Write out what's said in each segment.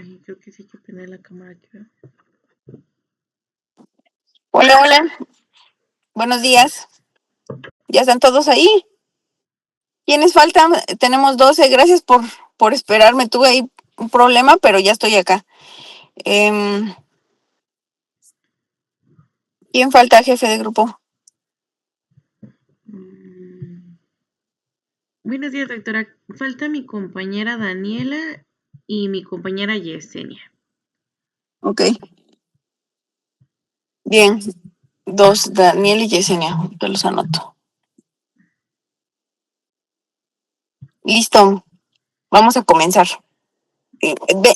Ay, creo que sí hay que prender la cámara aquí, ¿verdad? Hola, hola. Buenos días. ¿Ya están todos ahí? ¿Quiénes faltan? Tenemos 12. Gracias por esperarme. Tuve ahí un problema, pero ya estoy acá. ¿Quién falta, jefe de grupo? Buenos días, doctora. Falta mi compañera Daniela y mi compañera Yesenia. Ok. Bien. 2, Daniel y Yesenia. Yo los anoto. Listo. Vamos a comenzar.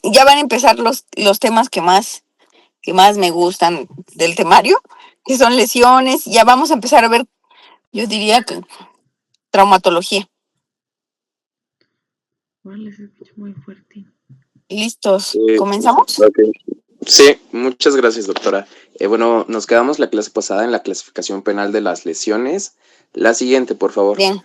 Ya van a empezar los temas que más me gustan del temario, que son lesiones. Ya vamos a empezar a ver, yo diría que traumatología. Vale, se escucha muy fuerte. ¿Listos? ¿Comenzamos? Okay. Sí, muchas gracias, doctora. Bueno, nos quedamos la clase pasada en la clasificación penal de las lesiones. La siguiente, por favor. Bien.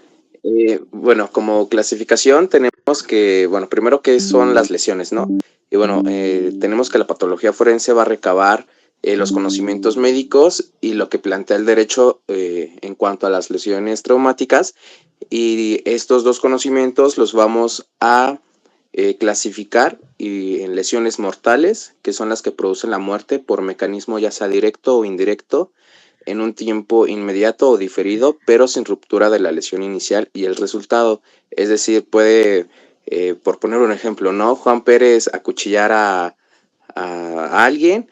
Bueno, como clasificación tenemos que, bueno, primero qué son las lesiones, ¿no? Y bueno, tenemos que la patología forense va a recabar los conocimientos médicos y lo que plantea el derecho en cuanto a las lesiones traumáticas. Y estos dos conocimientos los vamos a clasificar en lesiones mortales, que son las que producen la muerte por mecanismo ya sea directo o indirecto, en un tiempo inmediato o diferido, pero sin ruptura de la lesión inicial y el resultado. Es decir, puede, por poner un ejemplo, ¿no? Juan Pérez acuchillar a alguien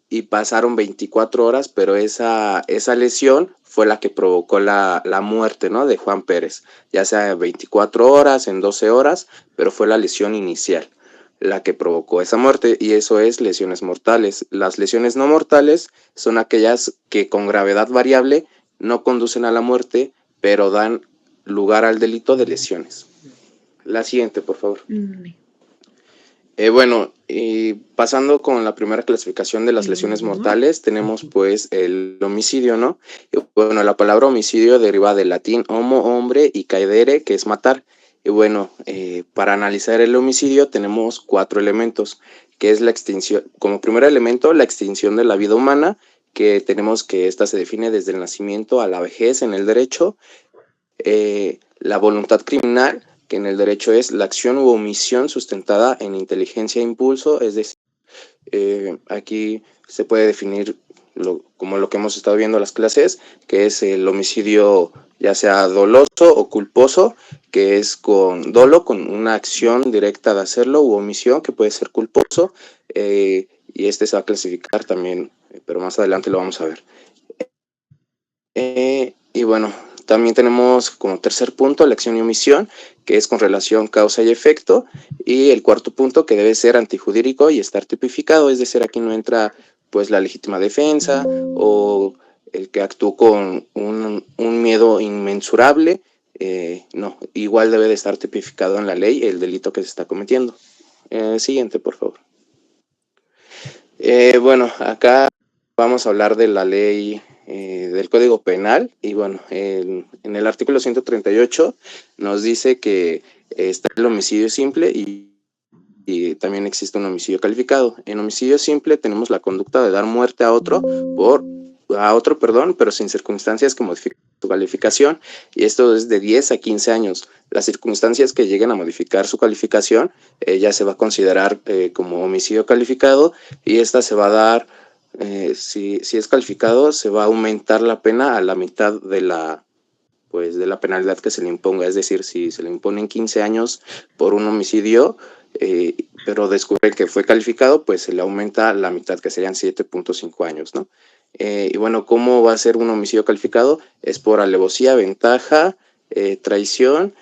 y pasaron 24 horas, pero esa lesión fue la que provocó la muerte, ¿no? De Juan Pérez, ya sea 24 horas, en 12 horas, pero fue la lesión inicial la que provocó esa muerte, y eso es lesiones mortales. Las lesiones no mortales son aquellas que con gravedad variable no conducen a la muerte, pero dan lugar al delito de lesiones. La siguiente, por favor. Bueno, pasando con la primera clasificación de las lesiones mortales, tenemos pues el homicidio, ¿no? Y bueno, la palabra homicidio deriva del latín homo, hombre, y caedere, que es matar. Y bueno, para analizar el homicidio tenemos 4 elementos, que es la extinción, como primer elemento, la extinción de la vida humana, que tenemos que esta se define desde el nacimiento a la vejez en el derecho. La voluntad criminal, que en el derecho es la acción u omisión sustentada en inteligencia e impulso, es decir, aquí se puede definir como lo que hemos estado viendo en las clases, que es el homicidio ya sea doloso o culposo, que es con dolo, con una acción directa de hacerlo, u omisión, que puede ser culposo, y este se va a clasificar también, pero más adelante lo vamos a ver. Y bueno, también tenemos como tercer punto la acción y omisión, que es con relación causa y efecto, y el cuarto punto que debe ser antijurídico y estar tipificado, es decir, aquí no entra pues la legítima defensa o el que actuó con un miedo inmensurable, no, igual debe de estar tipificado en la ley el delito que se está cometiendo. Siguiente, por favor. Bueno, acá vamos a hablar de la ley del Código Penal, y bueno, en el artículo 138 nos dice que está el homicidio simple y también existe un homicidio calificado. En homicidio simple tenemos la conducta de dar muerte a otro, pero sin circunstancias que modifiquen su calificación, y esto es de 10 a 15 años. Las circunstancias que lleguen a modificar su calificación ya se va a considerar como homicidio calificado, y esta se va a dar, si es calificado, se va a aumentar la pena a la mitad de la penalidad que se le imponga. Es decir, si se le imponen 15 años por un homicidio, pero descubren que fue calificado, pues se le aumenta la mitad, que serían 7.5 años, ¿no? Y bueno, ¿cómo va a ser un homicidio calificado? Es por alevosía, ventaja, traición,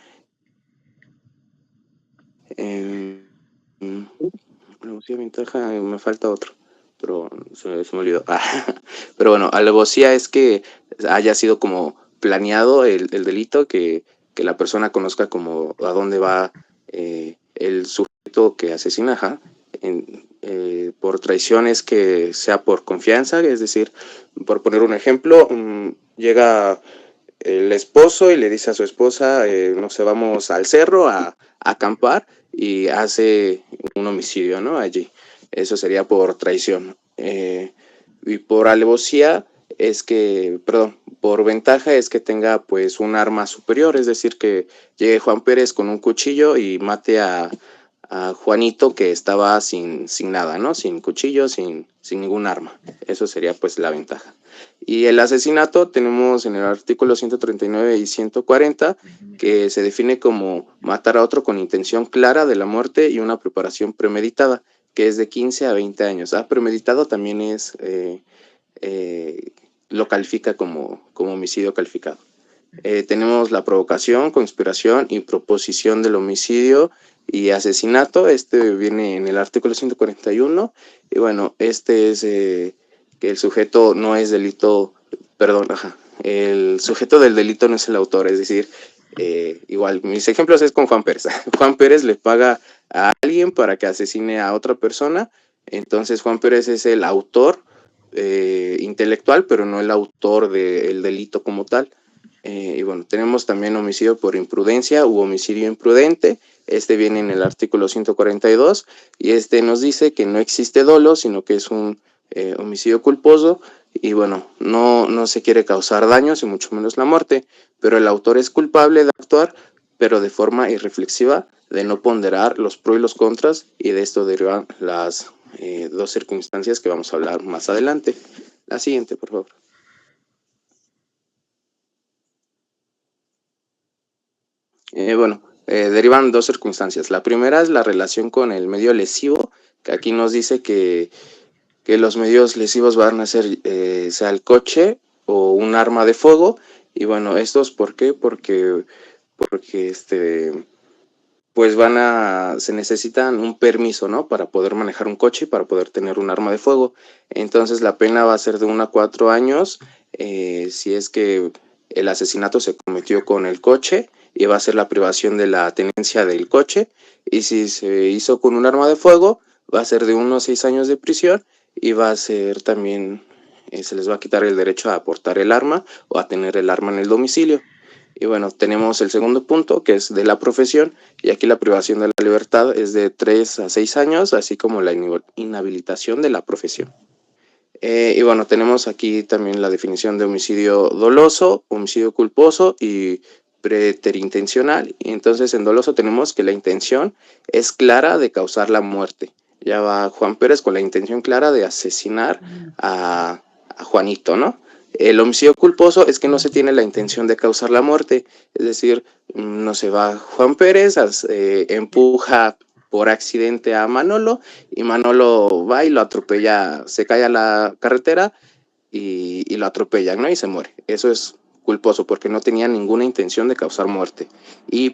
alevosía, ventaja, me falta otro, pero se me olvidó. Pero bueno, alevosía es que haya sido como planeado el delito, que la persona conozca como a dónde va el sujeto que asesina. Por traición es que sea por confianza, es decir, por poner un ejemplo, llega el esposo y le dice a su esposa, no sé, vamos al cerro a acampar, y hace un homicidio, ¿no? Allí. Eso sería por traición. Y por alevosía es que, perdón, por ventaja es que tenga pues un arma superior, es decir, que llegue Juan Pérez con un cuchillo y mate a Juanito, que estaba sin nada, ¿no? Sin cuchillo, sin ningún arma. Eso sería pues la ventaja. Y el asesinato tenemos en el artículo 139 y 140 que se define como matar a otro con intención clara de la muerte y una preparación premeditada, que es de 15 a 20 años. Premeditado también es, lo califica como homicidio calificado. Tenemos la provocación, conspiración y proposición del homicidio y asesinato. Este viene en el artículo 141. Y bueno, este es que el sujeto no es delito, perdón, el sujeto del delito no es el autor, es decir, igual, mis ejemplos es con Juan Pérez. Juan Pérez le paga a alguien para que asesine a otra persona, entonces Juan Pérez es el autor intelectual, pero no el autor del delito como tal. Y bueno, tenemos también homicidio por imprudencia u homicidio imprudente. Este viene en el artículo 142 y este nos dice que no existe dolo, sino que es un homicidio culposo y bueno, no se quiere causar daños y mucho menos la muerte, pero el autor es culpable de actuar, pero de forma irreflexiva, de no ponderar los pros y los contras, y de esto derivan las dos circunstancias que vamos a hablar más adelante. La siguiente, por favor. Derivan dos circunstancias. La primera es la relación con el medio lesivo, que aquí nos dice que los medios lesivos van a ser sea el coche o un arma de fuego. Y bueno, estos, ¿por qué? Porque pues se necesitan un permiso, ¿no? Para poder manejar un coche y para poder tener un arma de fuego. Entonces la pena va a ser de 1 a 4 años si es que el asesinato se cometió con el coche, y va a ser la privación de la tenencia del coche. Y si se hizo con un arma de fuego, va a ser de 1 a 6 años de prisión, y va a ser también, se les va a quitar el derecho a portar el arma o a tener el arma en el domicilio. Y bueno, tenemos el segundo punto, que es de la profesión, y aquí la privación de la libertad es de 3 a 6 años, así como la inhabilitación de la profesión. Y bueno, tenemos aquí también la definición de homicidio doloso, homicidio culposo y preterintencional. Y entonces en doloso tenemos que la intención es clara de causar la muerte. Ya va Juan Pérez con la intención clara de asesinar a Juanito, ¿no? El homicidio culposo es que no se tiene la intención de causar la muerte, es decir, no se va Juan Pérez, empuja por accidente a Manolo, y Manolo va y lo atropella, se cae a la carretera y lo atropellan, ¿no? Y se muere. Eso es culposo porque no tenía ninguna intención de causar muerte. Y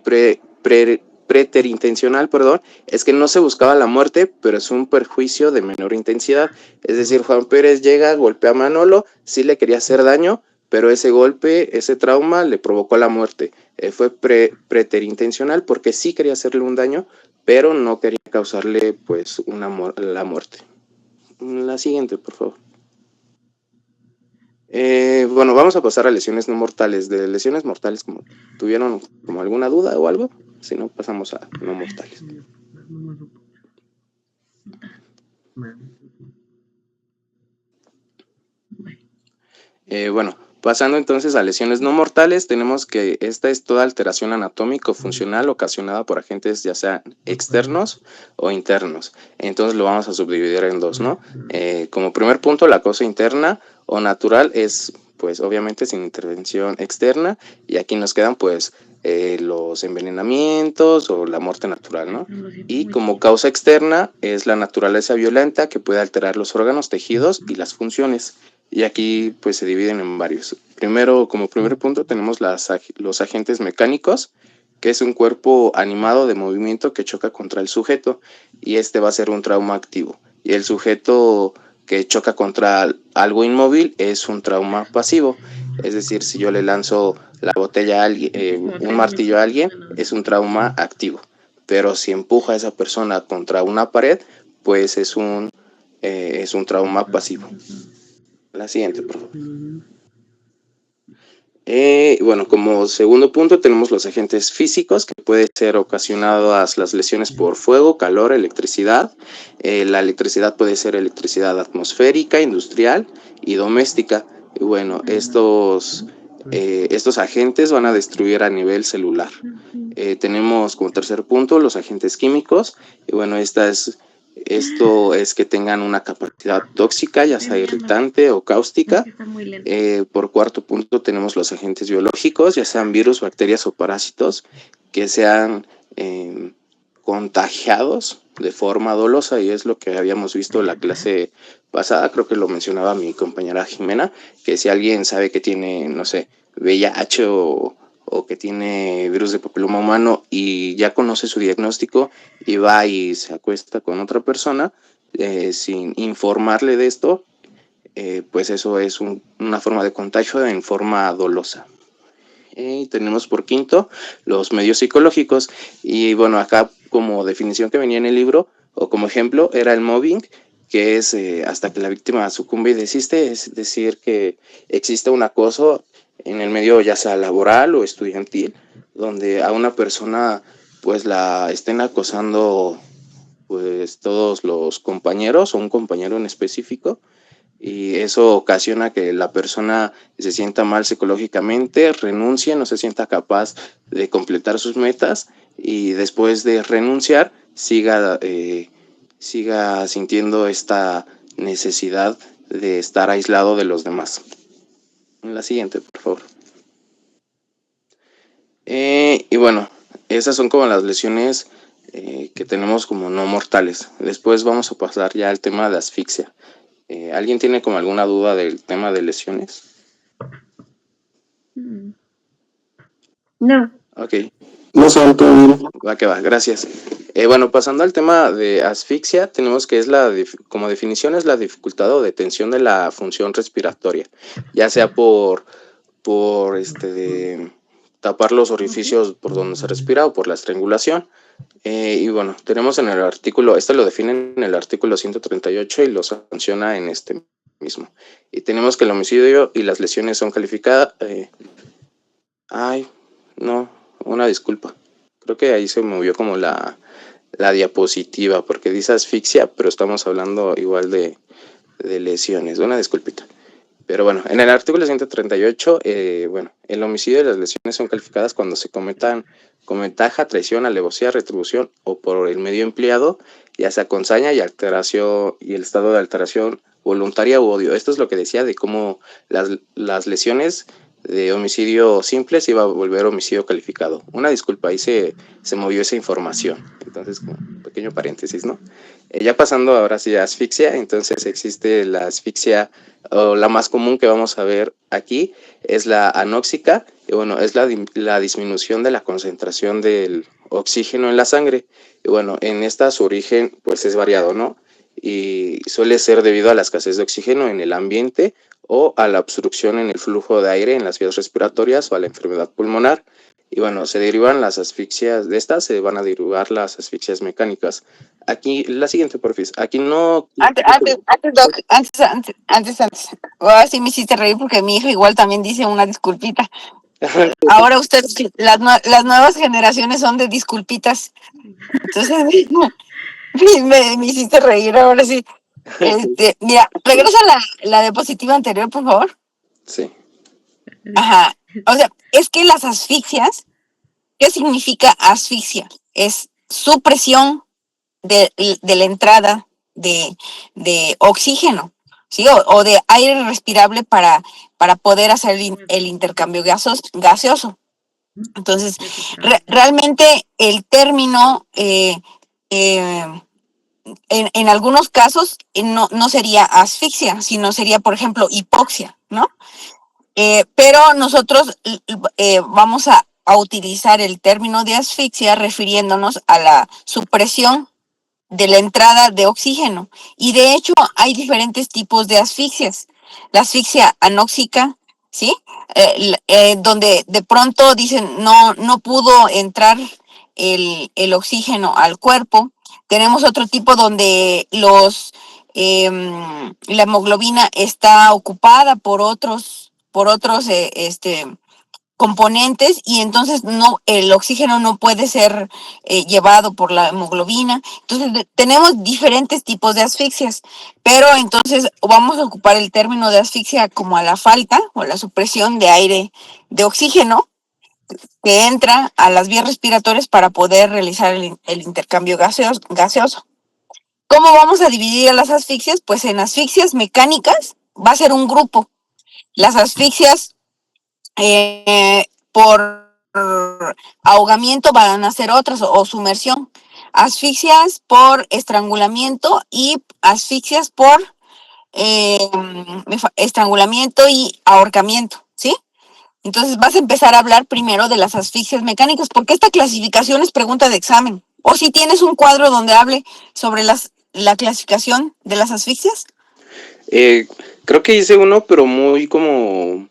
preterintencional, perdón, es que no se buscaba la muerte, pero es un perjuicio de menor intensidad. Es decir, Juan Pérez llega, golpea a Manolo, sí le quería hacer daño, pero ese golpe, ese trauma le provocó la muerte. Fue preterintencional porque sí quería hacerle un daño, pero no quería causarle pues la muerte. La siguiente, por favor. Bueno, vamos a pasar a lesiones no mortales. De lesiones mortales, como ¿tuvieron como alguna duda o algo? Si no, pasamos a no mortales. Bueno, pasando entonces a lesiones no mortales, tenemos que esta es toda alteración anatómica o funcional ocasionada por agentes ya sean externos o internos. Entonces lo vamos a subdividir en dos, ¿no? Como primer punto, la causa interna o natural es, pues obviamente sin intervención externa, y aquí nos quedan pues los envenenamientos o la muerte natural, ¿no? Y como causa externa es la naturaleza violenta que puede alterar los órganos, tejidos y las funciones. Y aquí pues se dividen en varios. Primero, como primer punto, tenemos los agentes mecánicos, que es un cuerpo animado de movimiento que choca contra el sujeto, y este va a ser un trauma activo. Y el sujeto que choca contra algo inmóvil es un trauma pasivo. Es decir, si yo le lanzo la botella a alguien, un martillo a alguien, es un trauma activo. Pero si empuja a esa persona contra una pared, pues es un trauma pasivo. La siguiente, por favor. Bueno, como segundo punto tenemos los agentes físicos, que pueden ser ocasionadas las lesiones por fuego, calor, electricidad. La electricidad puede ser electricidad atmosférica, industrial y doméstica. Y bueno, estos agentes van a destruir a nivel celular. Tenemos como tercer punto los agentes químicos. Y bueno, esto es que tengan una capacidad tóxica, ya sea irritante o cáustica. Por cuarto punto tenemos los agentes biológicos, ya sean virus, bacterias o parásitos, que sean contagiados de forma dolosa, y es lo que habíamos visto en la clase pasada. Creo que lo mencionaba mi compañera Jimena, que si alguien sabe que tiene, no sé, VIH o que tiene virus de papiloma humano y ya conoce su diagnóstico y va y se acuesta con otra persona sin informarle de esto, pues eso es una forma de contagio en forma dolosa. Tenemos por quinto los medios psicológicos, y bueno, acá como definición que venía en el libro o como ejemplo era el mobbing, que es hasta que la víctima sucumbe y desiste, es decir, que existe un acoso en el medio ya sea laboral o estudiantil, donde a una persona pues la estén acosando pues todos los compañeros o un compañero en específico, y eso ocasiona que la persona se sienta mal psicológicamente, renuncie, no se sienta capaz de completar sus metas, y después de renunciar siga sintiendo esta necesidad de estar aislado de los demás. La siguiente, por favor. Y bueno, esas son como las lesiones que tenemos como no mortales. Después vamos a pasar ya al tema de asfixia. ¿Alguien tiene como alguna duda del tema de lesiones? No. Ok. No sé, todo bien. Va que va, gracias. Bueno, pasando al tema de asfixia, tenemos que es como definición es la dificultad o detención de la función respiratoria, ya sea por tapar los orificios por donde se respira o por la estrangulación. Y bueno, tenemos en el artículo, lo define en el artículo 138 y lo sanciona en este mismo. Y tenemos que el homicidio y las lesiones son calificadas. Una disculpa. Creo que ahí se movió como la diapositiva, porque dice asfixia, pero estamos hablando igual de lesiones. Una disculpita. Pero bueno, en el artículo 138, el homicidio y las lesiones son calificadas cuando se cometan con ventaja, traición, alevosía, retribución o por el medio empleado, ya sea con saña y alteración y el estado de alteración voluntaria u odio. Esto es lo que decía de cómo las lesiones de homicidio simple se iba a volver homicidio calificado. Una disculpa, ahí se movió esa información. Entonces, como un pequeño paréntesis, ¿no? Ya pasando ahora sí a asfixia, entonces existe la asfixia, o la más común que vamos a ver aquí, es la anóxica, y bueno, es la disminución de la concentración del oxígeno en la sangre. Y bueno, en esta su origen pues es variado, ¿no? Y suele ser debido a la escasez de oxígeno en el ambiente o a la obstrucción en el flujo de aire en las vías respiratorias o a la enfermedad pulmonar. Y bueno, se derivan las asfixias de estas, se van a derivar las asfixias mecánicas. Aquí, la siguiente, porfis. Aquí no... Antes. Ahora sí me hiciste reír porque mi hijo igual también dice una disculpita. Ahora ustedes, las nuevas generaciones son de disculpitas. Entonces me hiciste reír ahora sí. Mira, regresa la diapositiva anterior, por favor. Sí. Ajá. O sea, es que las asfixias, ¿qué significa asfixia? Es supresión de la entrada de oxígeno, ¿sí? O de aire respirable para poder hacer el intercambio gaseoso. Entonces, realmente el término en algunos casos no sería asfixia, sino sería, por ejemplo, hipoxia, ¿no? Pero nosotros vamos a utilizar el término de asfixia refiriéndonos a la supresión de la entrada de oxígeno. Y de hecho hay diferentes tipos de asfixias. La asfixia anóxica, ¿sí? Donde de pronto dicen no pudo entrar el oxígeno al cuerpo. Tenemos otro tipo donde la hemoglobina está ocupada por otros componentes y entonces no, el oxígeno no puede ser llevado por la hemoglobina. Entonces tenemos diferentes tipos de asfixias, pero entonces vamos a ocupar el término de asfixia como a la falta o la supresión de aire, de oxígeno que entra a las vías respiratorias para poder realizar el intercambio gaseoso. ¿Cómo vamos a dividir a las asfixias? Pues en asfixias mecánicas va a ser un grupo. Las asfixias por ahogamiento van a ser otras o sumersión. Asfixias por estrangulamiento y asfixias por estrangulamiento y ahorcamiento, ¿sí? Entonces vas a empezar a hablar primero de las asfixias mecánicas, porque esta clasificación es pregunta de examen. O si tienes un cuadro donde hable sobre la clasificación de las asfixias. Creo que hice uno, pero muy como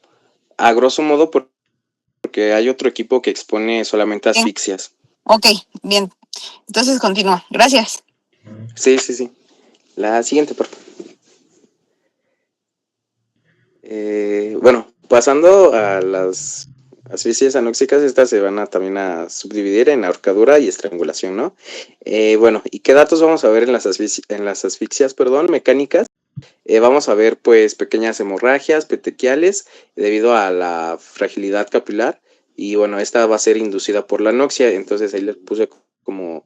a grosso modo, porque hay otro equipo que expone solamente asfixias. Ok, bien. Entonces continúa. Gracias. Sí. La siguiente, por favor. Bueno, pasando a las asfixias anóxicas, estas se van también a subdividir en ahorcadura y estrangulación, ¿no? Bueno, ¿y qué datos vamos a ver en las asfixias, mecánicas? Vamos a ver pues pequeñas hemorragias petequiales debido a la fragilidad capilar y bueno, esta va a ser inducida por la anoxia, entonces ahí les puse como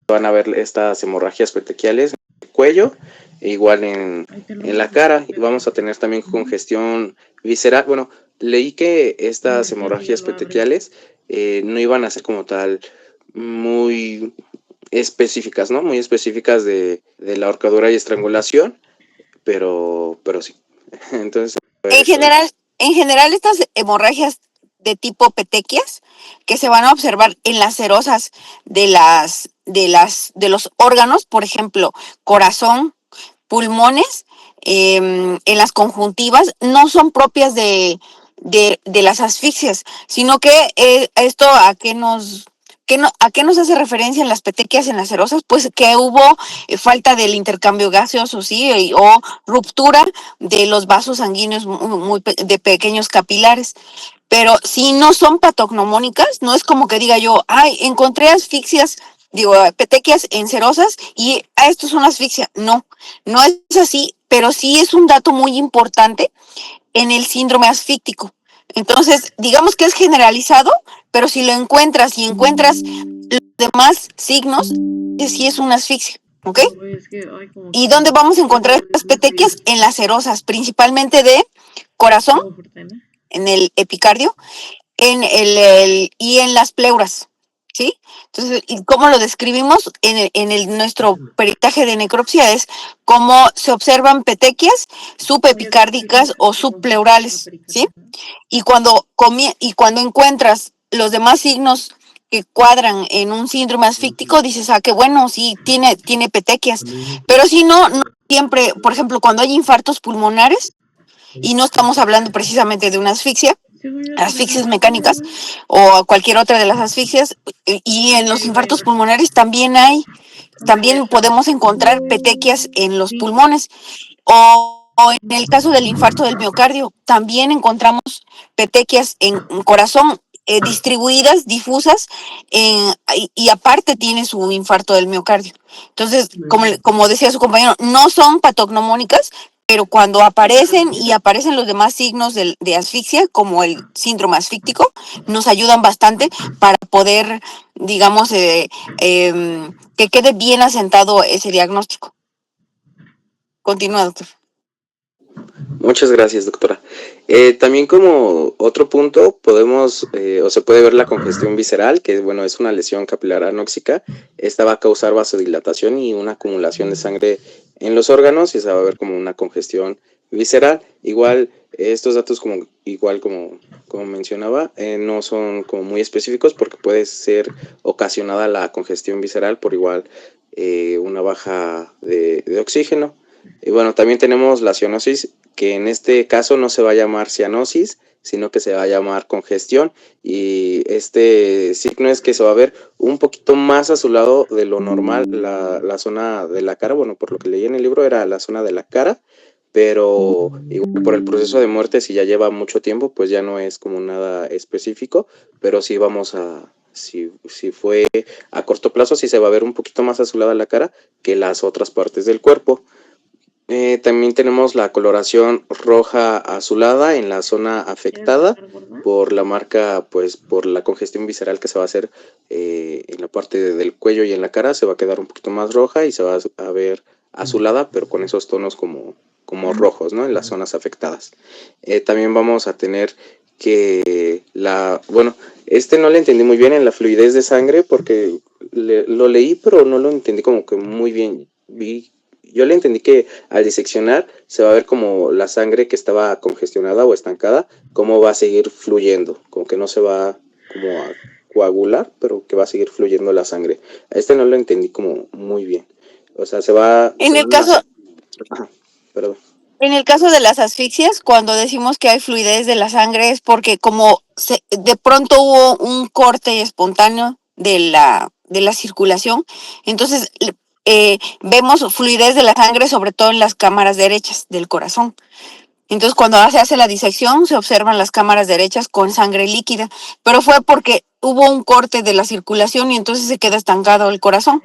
van a ver estas hemorragias petequiales en el cuello, e igual en la cara, y vamos a tener también congestión visceral. Bueno, leí que estas hemorragias petequiales no iban a ser como tal muy específicas, ¿no? Muy específicas de la ahorcadura y estrangulación, pero sí. Entonces, en general estas hemorragias de tipo petequias que se van a observar en las serosas de los órganos, por ejemplo, corazón, pulmones, en las conjuntivas, no son propias de las asfixias, sino que esto a qué nos hace referencia en las petequias, en las serosas, pues que hubo falta del intercambio gaseoso, ¿sí? O ruptura de los vasos sanguíneos de pequeños capilares. Pero si no son patognomónicas, no es como que diga yo, ay, encontré asfixias, petequias en serosas y esto es una asfixia. No es así, pero sí es un dato muy importante en el síndrome asfíctico. Entonces, digamos que es generalizado, pero si lo encuentras y encuentras los demás signos, sí es una asfixia, ¿ok? ¿Y dónde vamos a encontrar estas petequias? En las serosas, principalmente de corazón, en el epicardio, y en las pleuras, ¿sí? Entonces, ¿y cómo lo describimos en nuestro peritaje de necropsia? Es cómo se observan petequias subepicárdicas o subpleurales, ¿sí? Y cuando encuentras los demás signos que cuadran en un síndrome asfíctico, dices, qué bueno, sí, tiene petequias. Pero si no siempre, por ejemplo, cuando hay infartos pulmonares, y no estamos hablando precisamente de una asfixias mecánicas o cualquier otra de las asfixias, y en los infartos pulmonares también podemos encontrar petequias en los pulmones, o en el caso del infarto del miocardio, también encontramos petequias en corazón, distribuidas, difusas, y aparte tiene su infarto del miocardio. Entonces, como decía su compañero, no son patognomónicas, pero cuando aparecen los demás signos de asfixia, como el síndrome asfíctico, nos ayudan bastante para poder, digamos, que quede bien asentado ese diagnóstico. Continúa, doctor. Muchas gracias, doctora. También como otro punto podemos o se puede ver la congestión visceral, que bueno, es una lesión capilar anóxica. Esta va a causar vasodilatación y una acumulación de sangre en los órganos y se va a ver como una congestión visceral. Igual estos datos como mencionaba no son como muy específicos porque puede ser ocasionada la congestión visceral por igual una baja de oxígeno. Y bueno, también tenemos la cianosis, que en este caso no se va a llamar cianosis, sino que se va a llamar congestión, y este signo es que se va a ver un poquito más a su lado de lo normal, la zona de la cara. Bueno, por lo que leí en el libro era la zona de la cara, pero igual por el proceso de muerte, si ya lleva mucho tiempo, pues ya no es como nada específico, pero sí vamos a, si fue a corto plazo, sí se va a ver un poquito más azulada la cara que las otras partes del cuerpo. También tenemos la coloración roja azulada en la zona afectada por la marca, pues por la congestión visceral que se va a hacer en la parte del cuello y en la cara, se va a quedar un poquito más roja y se va a ver azulada, pero con esos tonos como rojos, ¿no? En las zonas afectadas. También vamos a tener que bueno, no le entendí muy bien en la fluidez de sangre porque lo leí, pero no lo entendí como que muy bien. Yo le entendí que al diseccionar se va a ver como la sangre que estaba congestionada o estancada, cómo va a seguir fluyendo, como que no se va como a coagular, pero que va a seguir fluyendo la sangre. No lo entendí como muy bien. O sea, se va... En el caso, Ajá, perdón. En el caso de las asfixias, cuando decimos que hay fluidez de la sangre es porque como de pronto hubo un corte espontáneo de la circulación, entonces vemos fluidez de la sangre sobre todo en las cámaras derechas del corazón. Entonces cuando se hace la disección se observan las cámaras derechas con sangre líquida, pero fue porque hubo un corte de la circulación y entonces se queda estancado el corazón.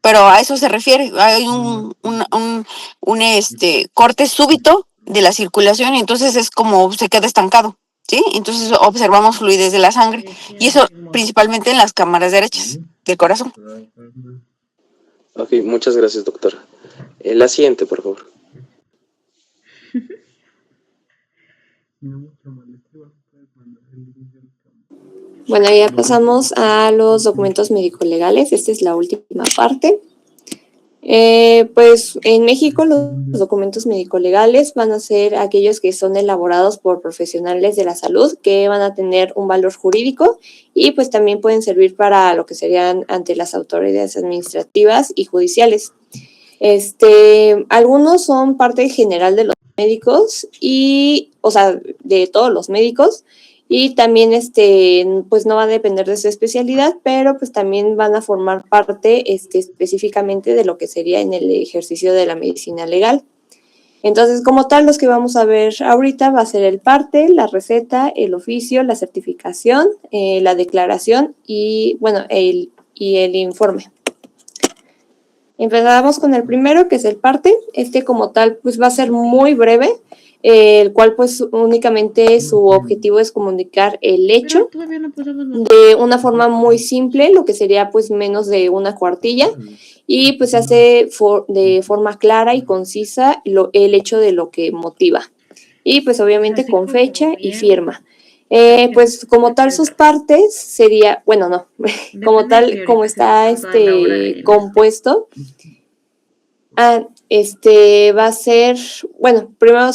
Pero a eso se refiere, hay un corte súbito de la circulación y entonces es como se queda estancado, ¿sí? Entonces observamos fluidez de la sangre y eso principalmente en las cámaras derechas del corazón. Ok, muchas gracias, doctora. La siguiente, por favor. Bueno, ya pasamos a los documentos médico-legales. Esta es la última parte. Pues en México los documentos médico-legales van a ser aquellos que son elaborados por profesionales de la salud que van a tener un valor jurídico y pues también pueden servir para lo que serían ante las autoridades administrativas y judiciales. Algunos son parte general de los médicos y, o sea, de todos los médicos. Y también, pues no va a depender de su especialidad, pero pues también van a formar parte específicamente de lo que sería en el ejercicio de la medicina legal. Entonces, como tal, los que vamos a ver ahorita va a ser el parte, la receta, el oficio, la certificación, la declaración y, bueno, el informe. Empezamos con el primero, que es el parte. Como tal, pues va a ser muy breve, el cual pues únicamente su objetivo es comunicar el hecho de una forma muy simple, lo que sería pues menos de una cuartilla, y pues se hace de forma clara y concisa el hecho de lo que motiva. Y pues obviamente con fecha y firma. Pues como tal sus partes sería, bueno, no, como tal, como está compuesto, va a ser, bueno, primero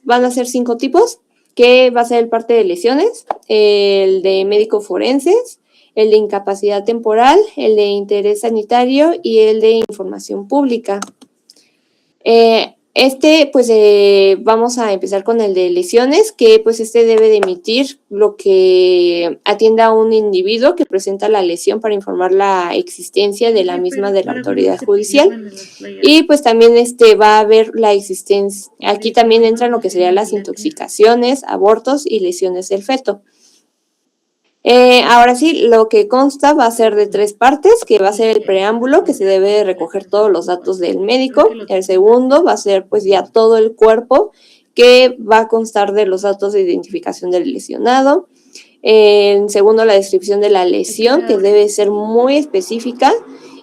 van a ser 5 tipos, que va a ser el parte de lesiones, el de médico forenses, el de incapacidad temporal, el de interés sanitario y el de información pública. Pues vamos a empezar con el de lesiones, que pues debe de emitir lo que atienda a un individuo que presenta la lesión para informar la existencia de la misma de la autoridad judicial. Y pues también va a haber la existencia, aquí también entran lo que serían las intoxicaciones, abortos y lesiones del feto. Ahora sí, lo que consta va a ser de 3 partes, que va a ser el preámbulo, que se debe de recoger todos los datos del médico. El segundo va a ser pues ya todo el cuerpo, que va a constar de los datos de identificación del lesionado. En segundo, la descripción de la lesión, que debe ser muy específica,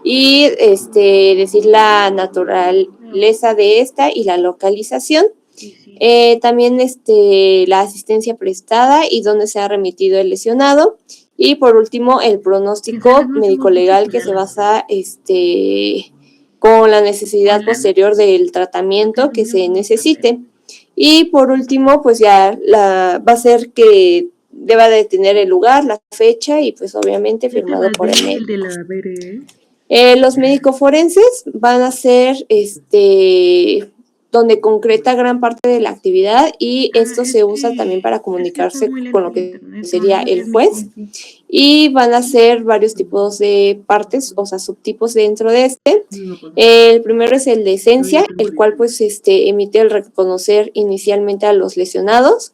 y decir la naturaleza de esta y la localización. También la asistencia prestada y dónde se ha remitido el lesionado. Y por último, el pronóstico médico-legal, que se basa con la necesidad posterior del tratamiento que se necesite. Y por último, pues ya va a ser que deba de tener el lugar, la fecha y pues obviamente firmado por el médico. Los médicos forenses van a ser donde concreta gran parte de la actividad y esto se usa también para comunicarse con lo que sería el juez. Y van a ser varios tipos de partes, o sea, subtipos dentro de este. El primero es el de esencia, el cual pues emite el reconocer inicialmente a los lesionados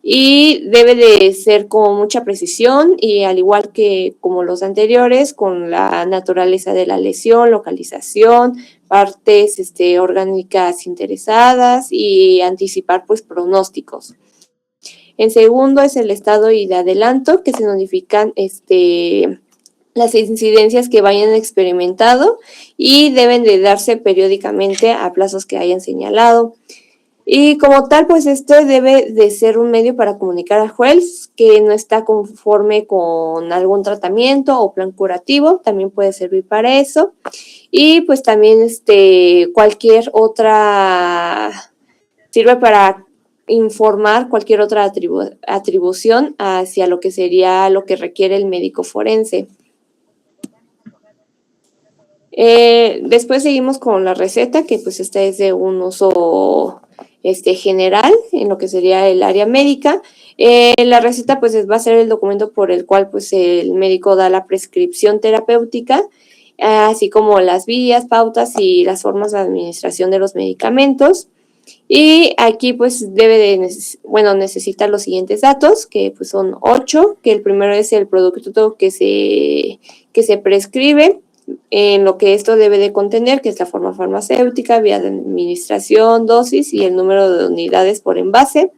y debe de ser con mucha precisión y al igual que como los anteriores, con la naturaleza de la lesión, localización, partes orgánicas interesadas y anticipar pues pronósticos. En segundo es el estado y de adelanto, que se notifican las incidencias que vayan experimentado y deben de darse periódicamente a plazos que hayan señalado. Y como tal, pues debe de ser un medio para comunicar al juez que no está conforme con algún tratamiento o plan curativo, también puede servir para eso. Y pues también cualquier otra, sirve para informar cualquier otra atribución hacia lo que sería lo que requiere el médico forense. Después seguimos con la receta, que pues esta es de un uso general en lo que sería el área médica. La receta pues va a ser el documento por el cual pues el médico da la prescripción terapéutica, así como las vías, pautas y las formas de administración de los medicamentos. Y aquí pues necesita los siguientes datos, que pues son 8, que el primero es el producto que se prescribe, en lo que esto debe de contener, que es la forma farmacéutica, vía de administración, dosis y el número de unidades por envase.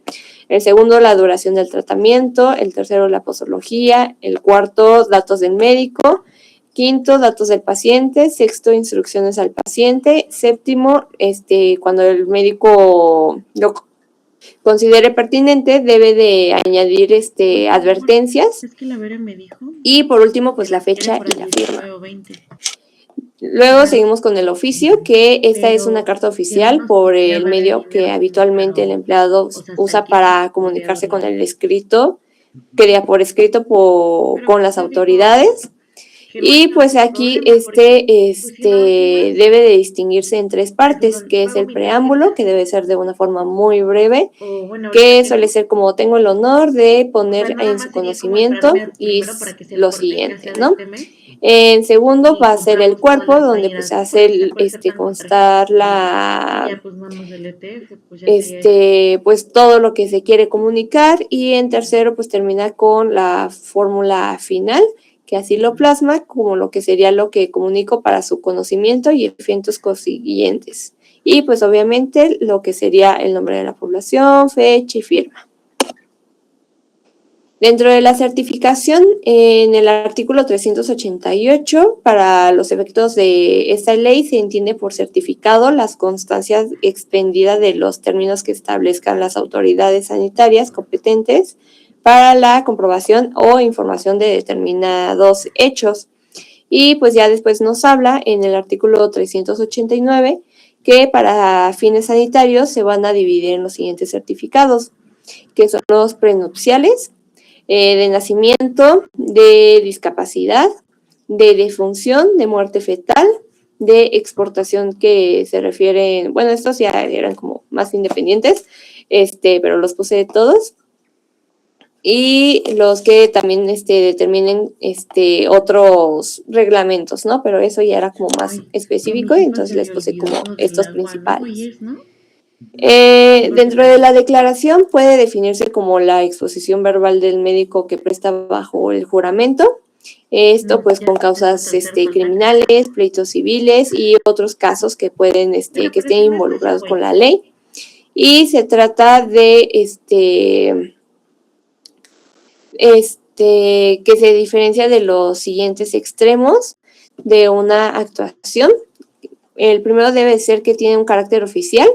El segundo, la duración del tratamiento. El tercero, la posología. El cuarto, datos del médico. Quinto, datos del paciente. Sexto, instrucciones al paciente. Séptimo, cuando el médico lo considere pertinente, debe de añadir advertencias. Es que la Vera me dijo. Y por último, pues la fecha y la firma. Luego seguimos con el oficio, que esta es una carta oficial por el medio que habitualmente el empleado usa para comunicarse con el escrito, que por escrito con las autoridades. Y pues aquí debe de distinguirse en 3 partes, que es el preámbulo, que debe ser de una forma muy breve, que suele ser como tengo el honor de poner en su conocimiento y lo siguiente, ¿no? En segundo va a ser el cuerpo, donde pues hace constar pues todo lo que se quiere comunicar, y en tercero pues termina con la fórmula final, que así lo plasma como lo que sería lo que comunico para su conocimiento y efectos consiguientes. Y pues obviamente lo que sería el nombre de la población, fecha y firma. Dentro de la certificación, en el artículo 388, para los efectos de esta ley, se entiende por certificado las constancias expendidas de los términos que establezcan las autoridades sanitarias competentes para la comprobación o información de determinados hechos. Y pues ya después nos habla en el artículo 389 que para fines sanitarios se van a dividir en los siguientes certificados, que son los prenupciales, de nacimiento, de discapacidad, de defunción, de muerte fetal, de exportación, que se refieren, bueno, estos ya eran como más independientes, pero los puse todos. Y los que también determinen otros reglamentos, ¿no? Pero eso ya era como más específico, y entonces les puse como estos principales. Dentro de la declaración puede definirse como la exposición verbal del médico que presta bajo el juramento. Esto pues con causas criminales, pleitos civiles y otros casos que pueden que estén involucrados con la ley. Y se trata de que se diferencia de los siguientes extremos de una actuación. El primero debe ser que tiene un carácter oficial,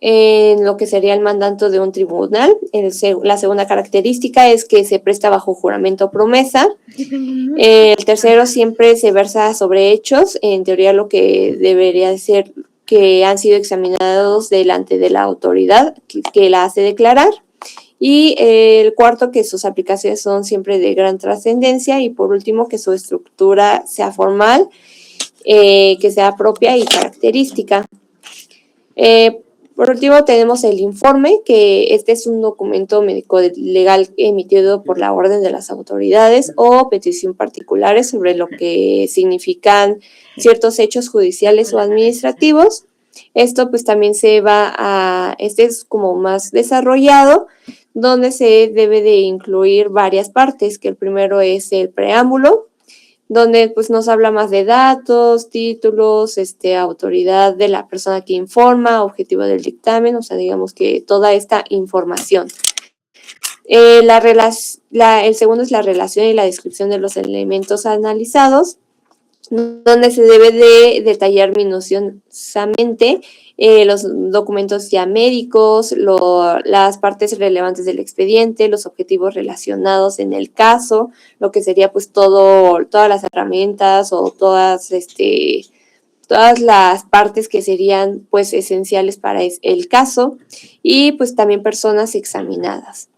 en lo que sería el mandato de un tribunal. La segunda característica es que se presta bajo juramento o promesa. El tercero siempre se versa sobre hechos, en teoría lo que debería ser que han sido examinados delante de la autoridad que la hace declarar. Y el cuarto, que sus aplicaciones son siempre de gran trascendencia. Y por último, que su estructura sea formal, que sea propia y característica. Por último, tenemos el informe, que este es un documento médico legal emitido por la orden de las autoridades o petición particulares sobre lo que significan ciertos hechos judiciales o administrativos. Esto pues también este es como más desarrollado, donde se debe de incluir varias partes, que el primero es el preámbulo, donde pues nos habla más de datos, títulos, autoridad de la persona que informa, objetivo del dictamen, o sea, digamos que toda esta información. El segundo es la relación y la descripción de los elementos analizados, donde se debe de detallar minuciosamente los documentos ya médicos, las partes relevantes del expediente, los objetivos relacionados en el caso, lo que sería pues todas las herramientas o todas las partes que serían pues esenciales para el caso, y pues también personas examinadas.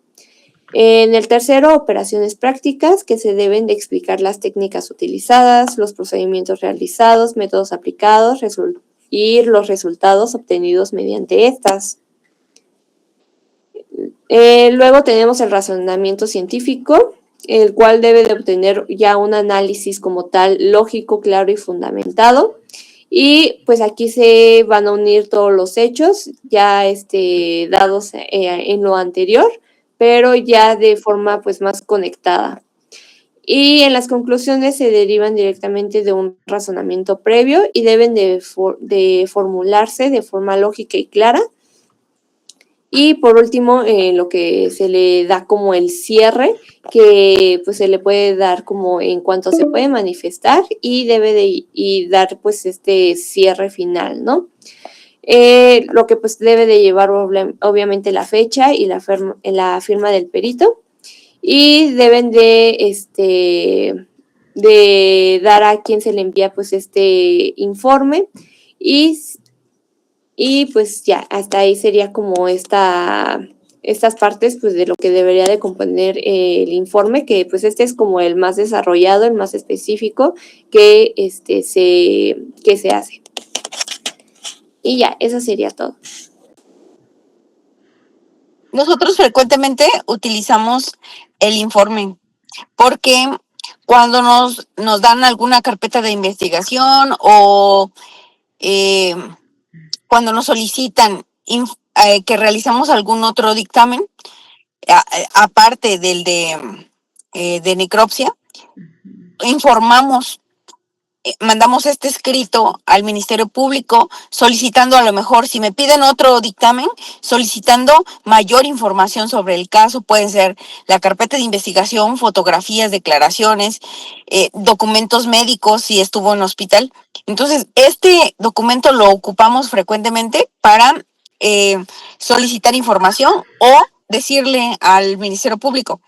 En el tercero, operaciones prácticas, que se deben de explicar las técnicas utilizadas, los procedimientos realizados, métodos aplicados y los resultados obtenidos mediante estas. Luego tenemos el razonamiento científico, el cual debe de obtener ya un análisis como tal lógico, claro y fundamentado. Y pues aquí se van a unir todos los hechos ya dados en lo anterior, pero ya de forma pues más conectada. Y en las conclusiones se derivan directamente de un razonamiento previo y deben de formularse de forma lógica y clara. Y por último, lo que se le da como el cierre, que pues se le puede dar como en cuanto se puede manifestar y debe de dar pues este cierre final, ¿no? Lo que pues debe de llevar obviamente la fecha y la firma del perito, y deben de dar a quien se le envía pues este informe, y pues ya, hasta ahí sería como estas partes pues de lo que debería de componer el informe, que pues este es como el más desarrollado, el más específico que se hace. Y ya, eso sería todo. Nosotros frecuentemente utilizamos el informe porque cuando nos dan alguna carpeta de investigación o cuando nos solicitan que realizamos algún otro dictamen, aparte del de necropsia, informamos, mandamos este escrito al Ministerio Público solicitando, a lo mejor si me piden otro dictamen, solicitando mayor información sobre el caso. Pueden ser la carpeta de investigación, fotografías, declaraciones, documentos médicos si estuvo en hospital. Entonces, este documento lo ocupamos frecuentemente para solicitar información o decirle al Ministerio Público: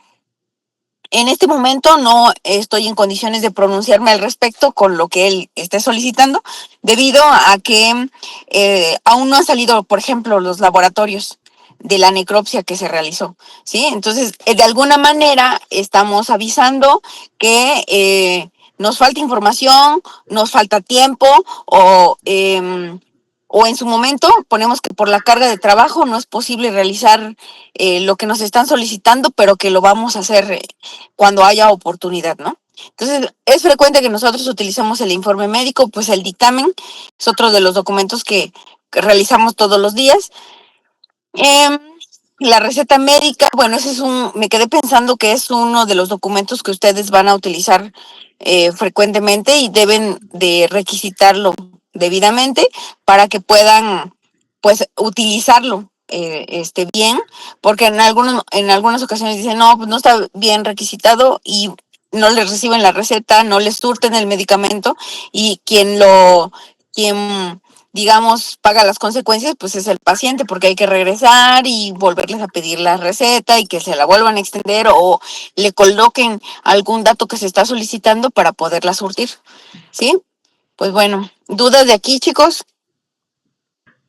en este momento no estoy en condiciones de pronunciarme al respecto con lo que él esté solicitando, debido a que aún no han salido, por ejemplo, los laboratorios de la necropsia que se realizó, ¿sí? Entonces, de alguna manera estamos avisando que nos falta información, nos falta tiempo, o en su momento ponemos que por la carga de trabajo no es posible realizar lo que nos están solicitando, pero que lo vamos a hacer cuando haya oportunidad, ¿no? Entonces, es frecuente que nosotros utilicemos el informe médico, pues el dictamen es otro de los documentos que realizamos todos los días. La receta médica, bueno, me quedé pensando que es uno de los documentos que ustedes van a utilizar frecuentemente y deben de requisitarlo debidamente para que puedan, pues, utilizarlo bien, porque en algunas ocasiones dicen: no, pues no está bien requisitado, y no les reciben la receta, no les surten el medicamento, y quien digamos paga las consecuencias pues es el paciente, porque hay que regresar y volverles a pedir la receta y que se la vuelvan a extender o le coloquen algún dato que se está solicitando para poderla surtir, ¿sí? Pues bueno, ¿dudas de aquí, chicos?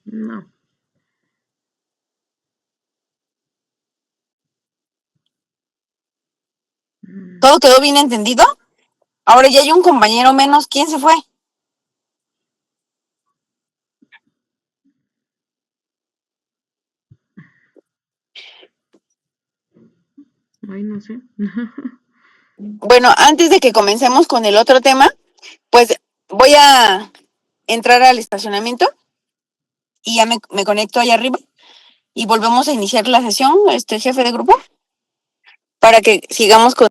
No. ¿Todo quedó bien entendido? Ahora ya hay un compañero menos. ¿Quién se fue? Ay, no sé. Bueno, antes de que comencemos con el otro tema, pues voy a entrar al estacionamiento y ya me conecto allá arriba y volvemos a iniciar la sesión, jefe de grupo, para que sigamos con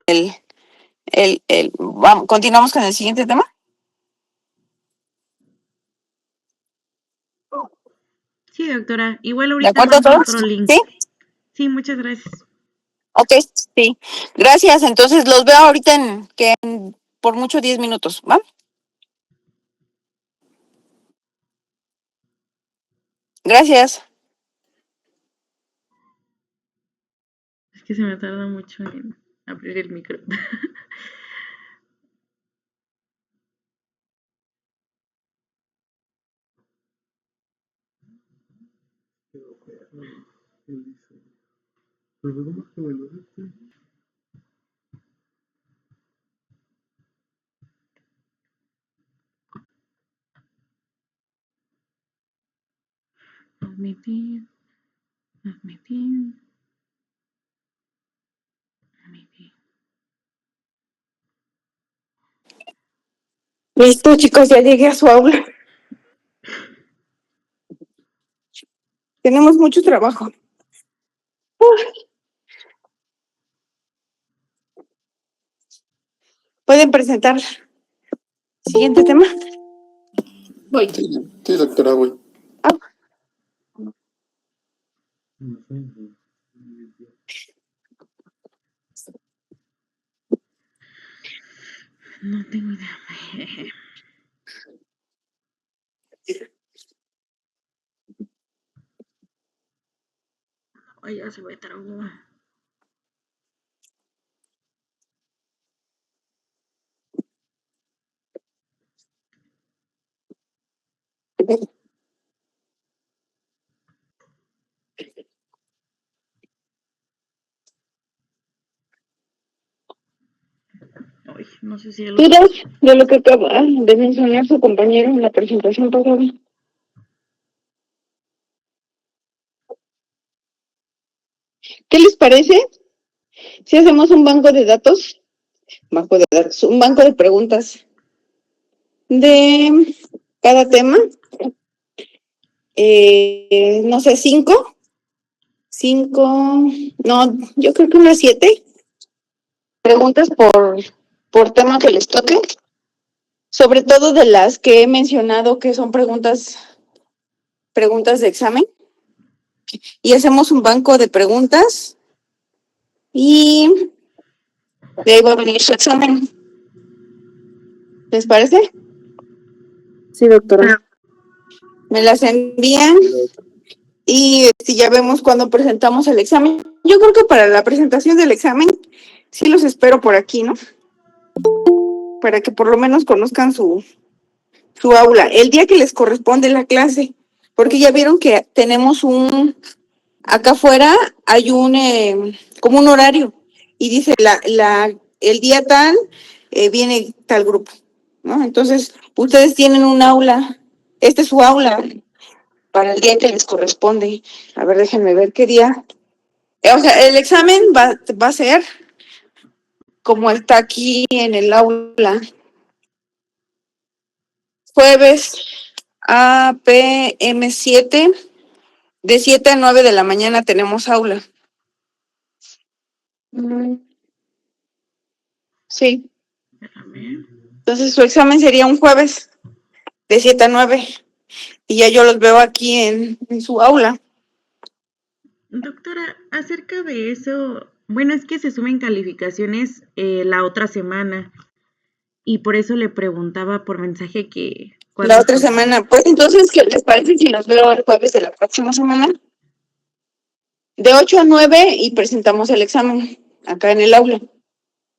vamos, continuamos con el siguiente tema. Sí, doctora. Igual ¿De ahorita acuerdo a mando todos? otro link. Sí, Sí, muchas gracias. ok, sí. Gracias, entonces los veo ahorita por mucho 10 minutos, ¿va? Gracias. Es que se me tarda mucho en abrir el micro. Admitir, admitir, admitir. Listo, chicos, ya llegué a su aula. Tenemos mucho trabajo. ¿Pueden presentar siguiente tema? Voy. Sí, doctora, voy. Ah, No tengo idea. Ay, ya se me trabó. Ay, no sé si ya lo... dudas de lo que acaba de mencionar su compañero en la presentación pasada. ¿Qué les parece si hacemos un banco de datos? Un banco de preguntas de cada tema. No sé, no, yo creo que unas 7 preguntas por tema que les toque, sobre todo de las que he mencionado que son preguntas de examen, y hacemos un banco de preguntas y de ahí va a venir su examen. ¿Les parece? Sí, doctora. Me las envían y ya vemos cuando presentamos el examen. Yo creo que para la presentación del examen sí los espero por aquí, ¿no? Para que por lo menos conozcan su aula, el día que les corresponde la clase, porque ya vieron que tenemos acá afuera hay como un horario, y dice el día tal, viene tal grupo, ¿no? Entonces, ustedes tienen un aula, este es su aula, para el día que les corresponde. A ver, déjenme ver qué día. O sea, el examen va a ser como está aquí en el aula, jueves APM7, de 7 a 9 de la mañana tenemos aula. Sí. Espérame. Entonces su examen sería un jueves de 7 a 9 y ya yo los veo aquí en su aula. Doctora, acerca de eso, bueno, es que se suben calificaciones la otra semana y por eso le preguntaba por mensaje que La cuándo otra semana, pues entonces, ¿qué les parece si los veo el jueves de la próxima semana? De 8 a 9 y presentamos el examen acá en el aula.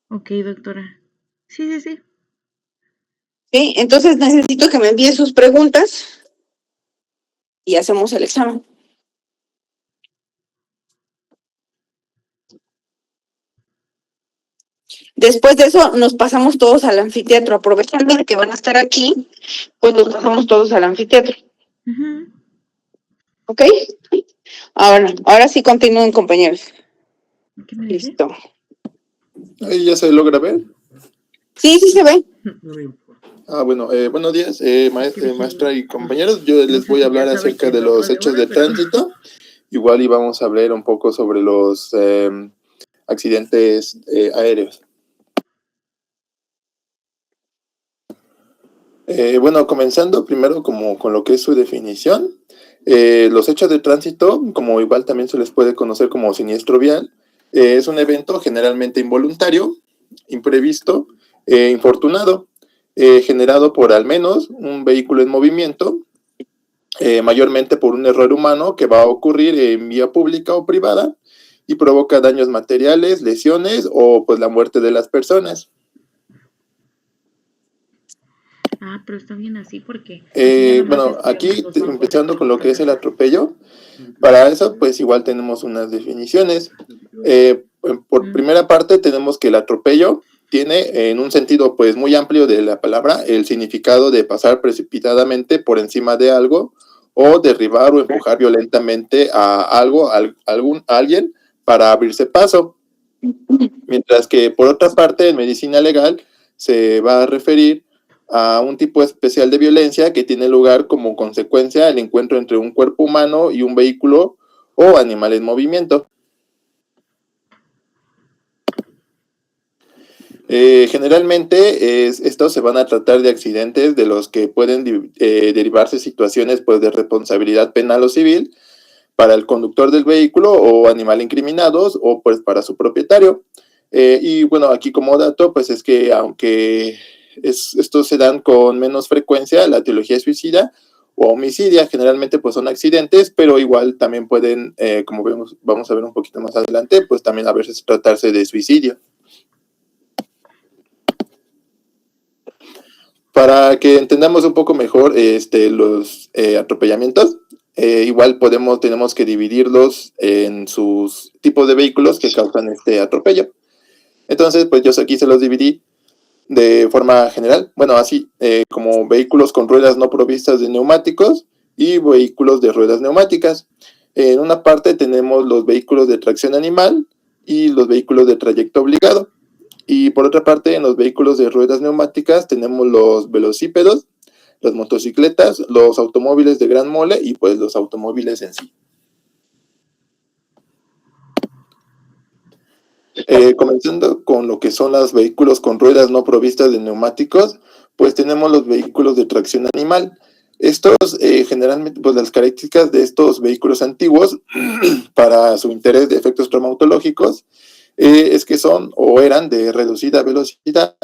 Ok, doctora. Sí, sí, sí. ¿Sí? Entonces necesito que me envíen sus preguntas y hacemos el examen. Después de eso nos pasamos todos al anfiteatro, aprovechando de que van a estar aquí, pues nos pasamos todos al anfiteatro. Ujú. ¿Ok? Ahora sí continúen, compañeros. ¿Qué me dice? Listo. Ahí ya se logra ver. Sí, sí se ve. Bueno, buenos días, maestra y compañeros. Yo les voy a hablar acerca de los hechos de tránsito. Igual y vamos a hablar un poco sobre los accidentes aéreos. Bueno, comenzando primero como con lo que es su definición. Los hechos de tránsito, como igual también se les puede conocer como siniestro vial, es un evento generalmente involuntario, imprevisto, infortunado, generado por al menos un vehículo en movimiento, mayormente por un error humano que va a ocurrir en vía pública o privada y provoca daños materiales, lesiones o pues la muerte de las personas. Pero está bien así porque... Bueno, aquí empezando con lo que es el atropello, para eso pues igual tenemos unas definiciones. Por primera parte tenemos que el atropello tiene en un sentido pues muy amplio de la palabra el significado de pasar precipitadamente por encima de algo o derribar o empujar violentamente a algo, a alguien para abrirse paso. Mientras que por otra parte en medicina legal se va a referir a un tipo especial de violencia que tiene lugar como consecuencia el encuentro entre un cuerpo humano y un vehículo o animal en movimiento. Generalmente estos se van a tratar de accidentes de los que pueden derivarse situaciones pues, de responsabilidad penal o civil para el conductor del vehículo o animal incriminados o pues para su propietario. Y bueno, aquí como dato pues es que aunque estos se dan con menos frecuencia, la etiología suicida o homicidia generalmente pues son accidentes, pero igual también pueden, como vamos a ver un poquito más adelante, pues también a veces tratarse de suicidio. Para que entendamos un poco mejor los atropellamientos, igual tenemos que dividirlos en sus tipos de vehículos que causan este atropello. Entonces, pues yo aquí se los dividí de forma general, bueno, así como vehículos con ruedas no provistas de neumáticos y vehículos de ruedas neumáticas. En una parte tenemos los vehículos de tracción animal y los vehículos de trayecto obligado. Y por otra parte, en los vehículos de ruedas neumáticas tenemos los velocípedos, las motocicletas, los automóviles de gran mole y pues los automóviles en sí. Comenzando con lo que son los vehículos con ruedas no provistas de neumáticos, pues tenemos los vehículos de tracción animal. Estos generalmente, pues las características de estos vehículos antiguos para su interés de efectos traumatológicos es que son o eran de reducida velocidad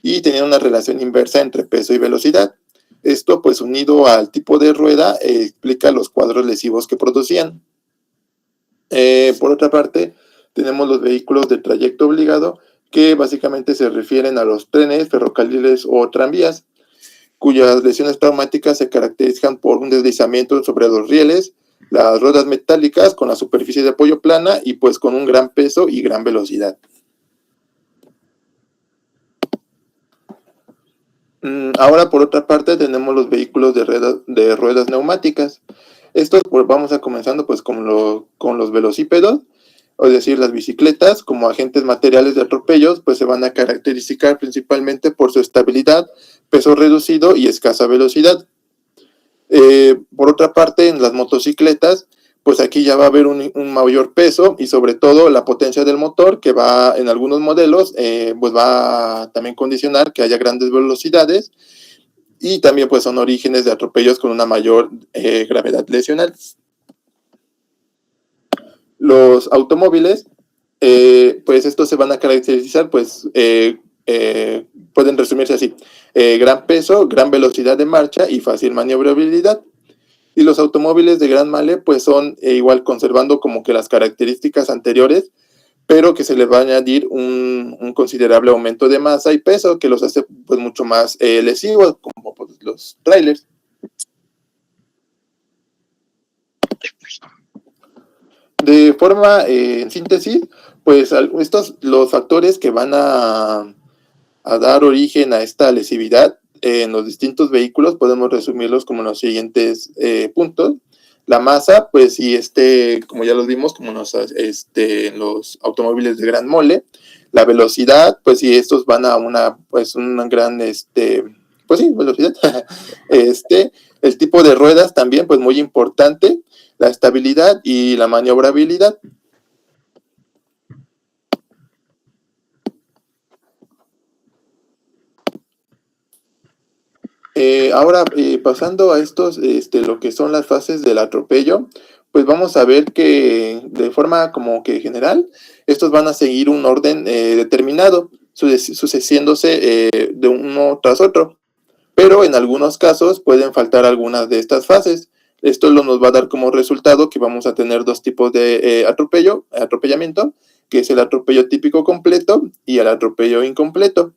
y tenían una relación inversa entre peso y velocidad. Esto, pues unido al tipo de rueda, explica los cuadros lesivos que producían. Por otra parte, tenemos los vehículos de trayecto obligado, que básicamente se refieren a los trenes, ferrocarriles o tranvías, cuyas lesiones traumáticas se caracterizan por un deslizamiento sobre los rieles, las ruedas metálicas con la superficie de apoyo plana y pues con un gran peso y gran velocidad. Ahora por otra parte tenemos los vehículos de ruedas neumáticas. Estos pues vamos a comenzando pues con los velocípedos, es decir, las bicicletas como agentes materiales de atropellos pues se van a caracterizar principalmente por su estabilidad, peso reducido y escasa velocidad. Por otra parte, en las motocicletas, pues aquí ya va a haber un mayor peso y sobre todo la potencia del motor que va en algunos modelos, pues va a también condicionar que haya grandes velocidades y también pues son orígenes de atropellos con una mayor gravedad lesional. Los automóviles, pues estos se van a caracterizar, pues pueden resumirse así, gran peso, gran velocidad de marcha y fácil maniobrabilidad. Y los automóviles de gran mole pues son igual conservando como que las características anteriores, pero que se les va a añadir un considerable aumento de masa y peso que los hace pues mucho más lesivos, como pues, los trailers. De forma, en síntesis, pues los factores que van a dar origen a esta lesividad en los distintos vehículos podemos resumirlos como los siguientes puntos. La masa, pues sí, como ya lo vimos, como en los automóviles de gran mole. La velocidad, pues sí, estos van a una gran, pues sí, velocidad. El tipo de ruedas también, pues muy importante. La estabilidad y la maniobrabilidad. Ahora, pasando a estos, lo que son las fases del atropello, pues vamos a ver que de forma como que general, estos van a seguir un orden determinado, sucediéndose de uno tras otro. Pero en algunos casos pueden faltar algunas de estas fases. Esto nos va a dar como resultado que vamos a tener dos tipos de atropellamiento, que es el atropello típico completo y el atropello incompleto.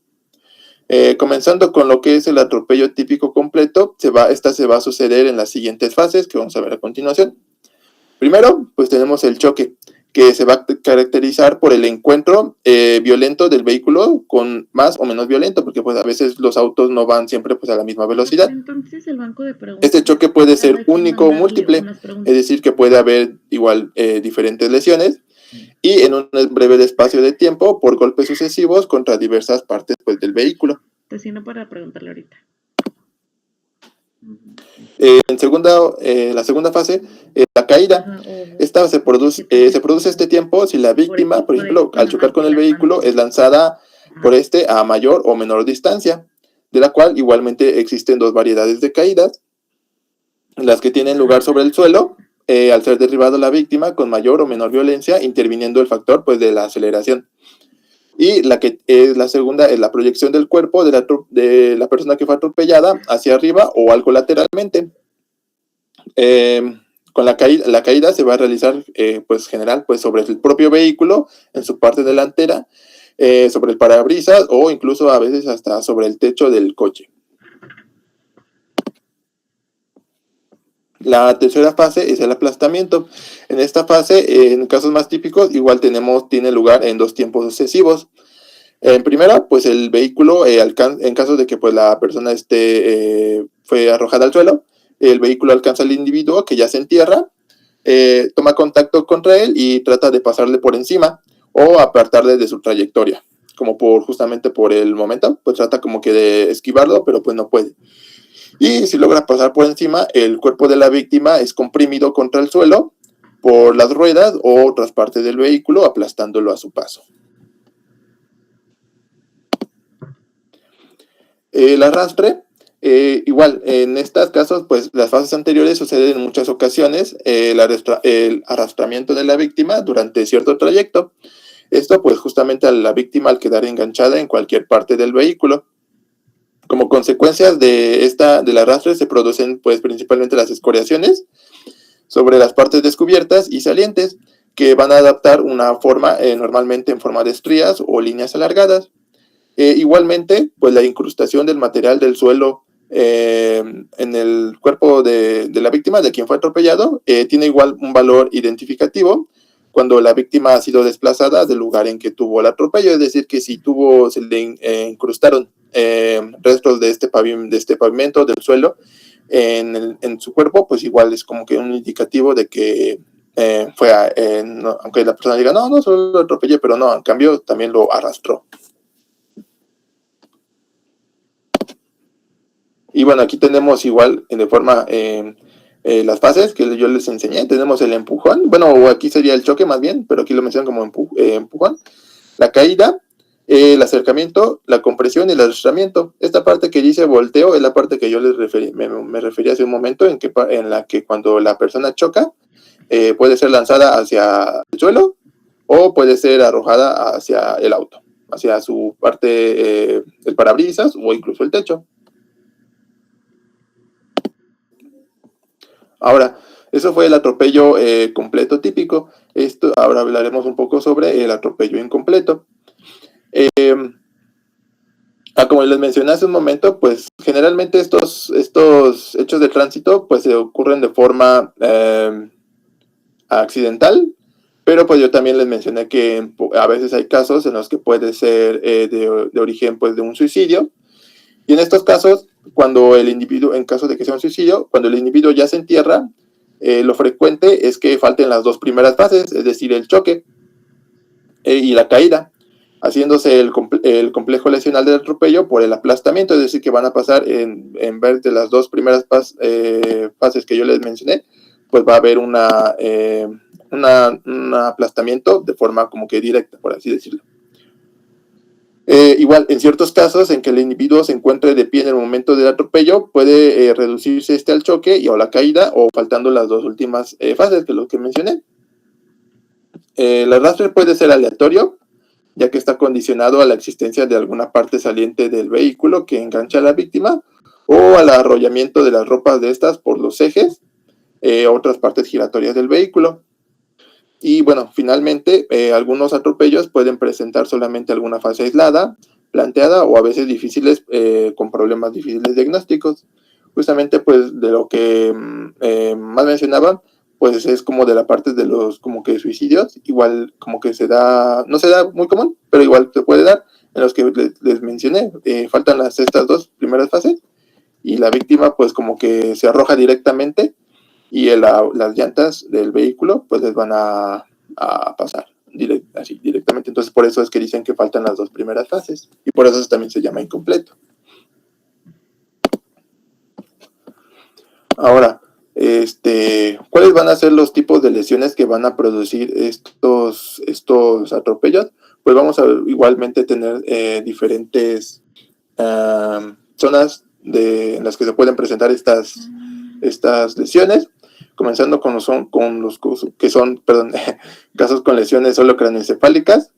Comenzando con lo que es el atropello típico completo, esta se va a suceder en las siguientes fases que vamos a ver a continuación. Primero, pues tenemos el choque, que se va a caracterizar por el encuentro violento del vehículo con más o menos violento, porque pues a veces los autos no van siempre pues a la misma velocidad. Entonces el banco de preguntas. Este choque puede ser único o múltiple, es decir, que puede haber igual diferentes lesiones y en un breve espacio de tiempo por golpes sucesivos contra diversas partes pues, del vehículo. Te sirve para preguntarle ahorita. La segunda fase, la caída. Esta se produce este tiempo si la víctima, por ejemplo, al chocar con el vehículo, es lanzada por a mayor o menor distancia, de la cual igualmente existen dos variedades de caídas, las que tienen lugar sobre el suelo, al ser derribado la víctima con mayor o menor violencia, interviniendo el factor pues, de la aceleración. Y la que es la segunda es la proyección del cuerpo de la persona que fue atropellada hacia arriba o algo lateralmente. Con la caída se va a realizar pues general pues sobre el propio vehículo en su parte delantera, sobre el parabrisas o incluso a veces hasta sobre el techo del coche. La tercera fase es el aplastamiento. En esta fase, en casos más típicos, igual tiene lugar en dos tiempos sucesivos. En primera, pues el vehículo, en caso de que pues, la persona fue arrojada al suelo, el vehículo alcanza al individuo que ya se entierra, toma contacto contra él y trata de pasarle por encima o apartarle de su trayectoria. Como justamente por el momento, pues trata como que de esquivarlo, pero pues no puede. Y si logra pasar por encima, el cuerpo de la víctima es comprimido contra el suelo por las ruedas o otras partes del vehículo, aplastándolo a su paso. El arrastre, igual, en estos casos, pues las fases anteriores suceden en muchas ocasiones, el arrastramiento de la víctima durante cierto trayecto. Esto, pues, justamente a la víctima al quedar enganchada en cualquier parte del vehículo. Como consecuencias del arrastre se producen pues principalmente las escoriaciones sobre las partes descubiertas y salientes que van a adaptar una forma normalmente en forma de estrías o líneas alargadas. Igualmente pues la incrustación del material del suelo en el cuerpo de la víctima, de quien fue atropellado, tiene igual un valor identificativo cuando la víctima ha sido desplazada del lugar en que tuvo el atropello, es decir que si se le incrustaron restos de este pavimento, del suelo, en su cuerpo, pues igual es como que un indicativo de que aunque la persona diga, no solo lo atropellé, pero no, en cambio también lo arrastró. Y bueno, aquí tenemos igual de forma las fases que yo les enseñé. Tenemos el empujón, bueno, aquí sería el choque más bien, pero aquí lo mencionan como empujón. La caída, el acercamiento, la compresión y el arrastramiento. Esta parte que dice volteo es la parte que yo me refería hace un momento, en la que cuando la persona choca, puede ser lanzada hacia el suelo o puede ser arrojada hacia el auto, hacia su parte, el parabrisas o incluso el techo. Ahora, eso fue el atropello completo típico. Ahora hablaremos un poco sobre el atropello incompleto. Como les mencioné hace un momento, pues generalmente estos hechos de tránsito pues se ocurren de forma accidental, pero pues yo también les mencioné que a veces hay casos en los que puede ser de origen pues de un suicidio. Y en estos casos, cuando el individuo, en caso de que sea un suicidio, cuando el individuo ya se entierra, Lo frecuente es que falten las dos primeras fases, es decir, el choque y la caída, haciéndose el complejo lesional del atropello por el aplastamiento, es decir, que van a pasar en vez de las dos primeras fases que yo les mencioné, pues va a haber un aplastamiento de forma como que directa, por así decirlo. Igual, en ciertos casos en que el individuo se encuentre de pie en el momento del atropello, puede reducirse al choque y o la caída, o faltando las dos últimas fases, que es lo que mencioné. El arrastre puede ser aleatorio, ya que está condicionado a la existencia de alguna parte saliente del vehículo que engancha a la víctima, o al arrollamiento de las ropas de estas por los ejes, otras partes giratorias del vehículo. Y bueno, finalmente, algunos atropellos pueden presentar solamente alguna fase aislada, planteada, o a veces difíciles, con problemas difíciles diagnósticos. Justamente, pues, de lo que más mencionaban, pues es como de la parte de los como que suicidios, igual como que no se da muy común, pero igual se puede dar, en los que les mencioné, faltan estas dos primeras fases, y la víctima pues como que se arroja directamente, y las llantas del vehículo pues les van a pasar así directamente. Entonces por eso es que dicen que faltan las dos primeras fases, y por eso también se llama incompleto. Ahora, ¿cuáles van a ser los tipos de lesiones que van a producir estos atropellos? Pues vamos a igualmente tener diferentes zonas en las que se pueden presentar estas lesiones, comenzando con los que son casos con lesiones solo craneoencefálicas.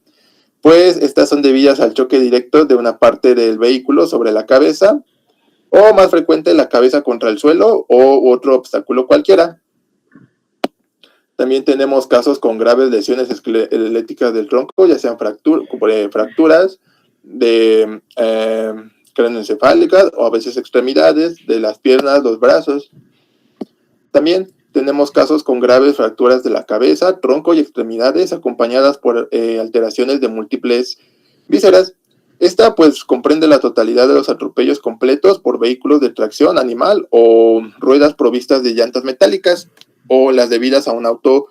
Pues estas son debidas al choque directo de una parte del vehículo sobre la cabeza, o más frecuente la cabeza contra el suelo o otro obstáculo cualquiera. También tenemos casos con graves lesiones esqueléticas del tronco, ya sean fracturas de craneoencefálicas, o a veces extremidades de las piernas, los brazos. También tenemos casos con graves fracturas de la cabeza, tronco y extremidades, acompañadas por alteraciones de múltiples vísceras. Esta pues comprende la totalidad de los atropellos completos por vehículos de tracción animal o ruedas provistas de llantas metálicas, o las debidas a un auto,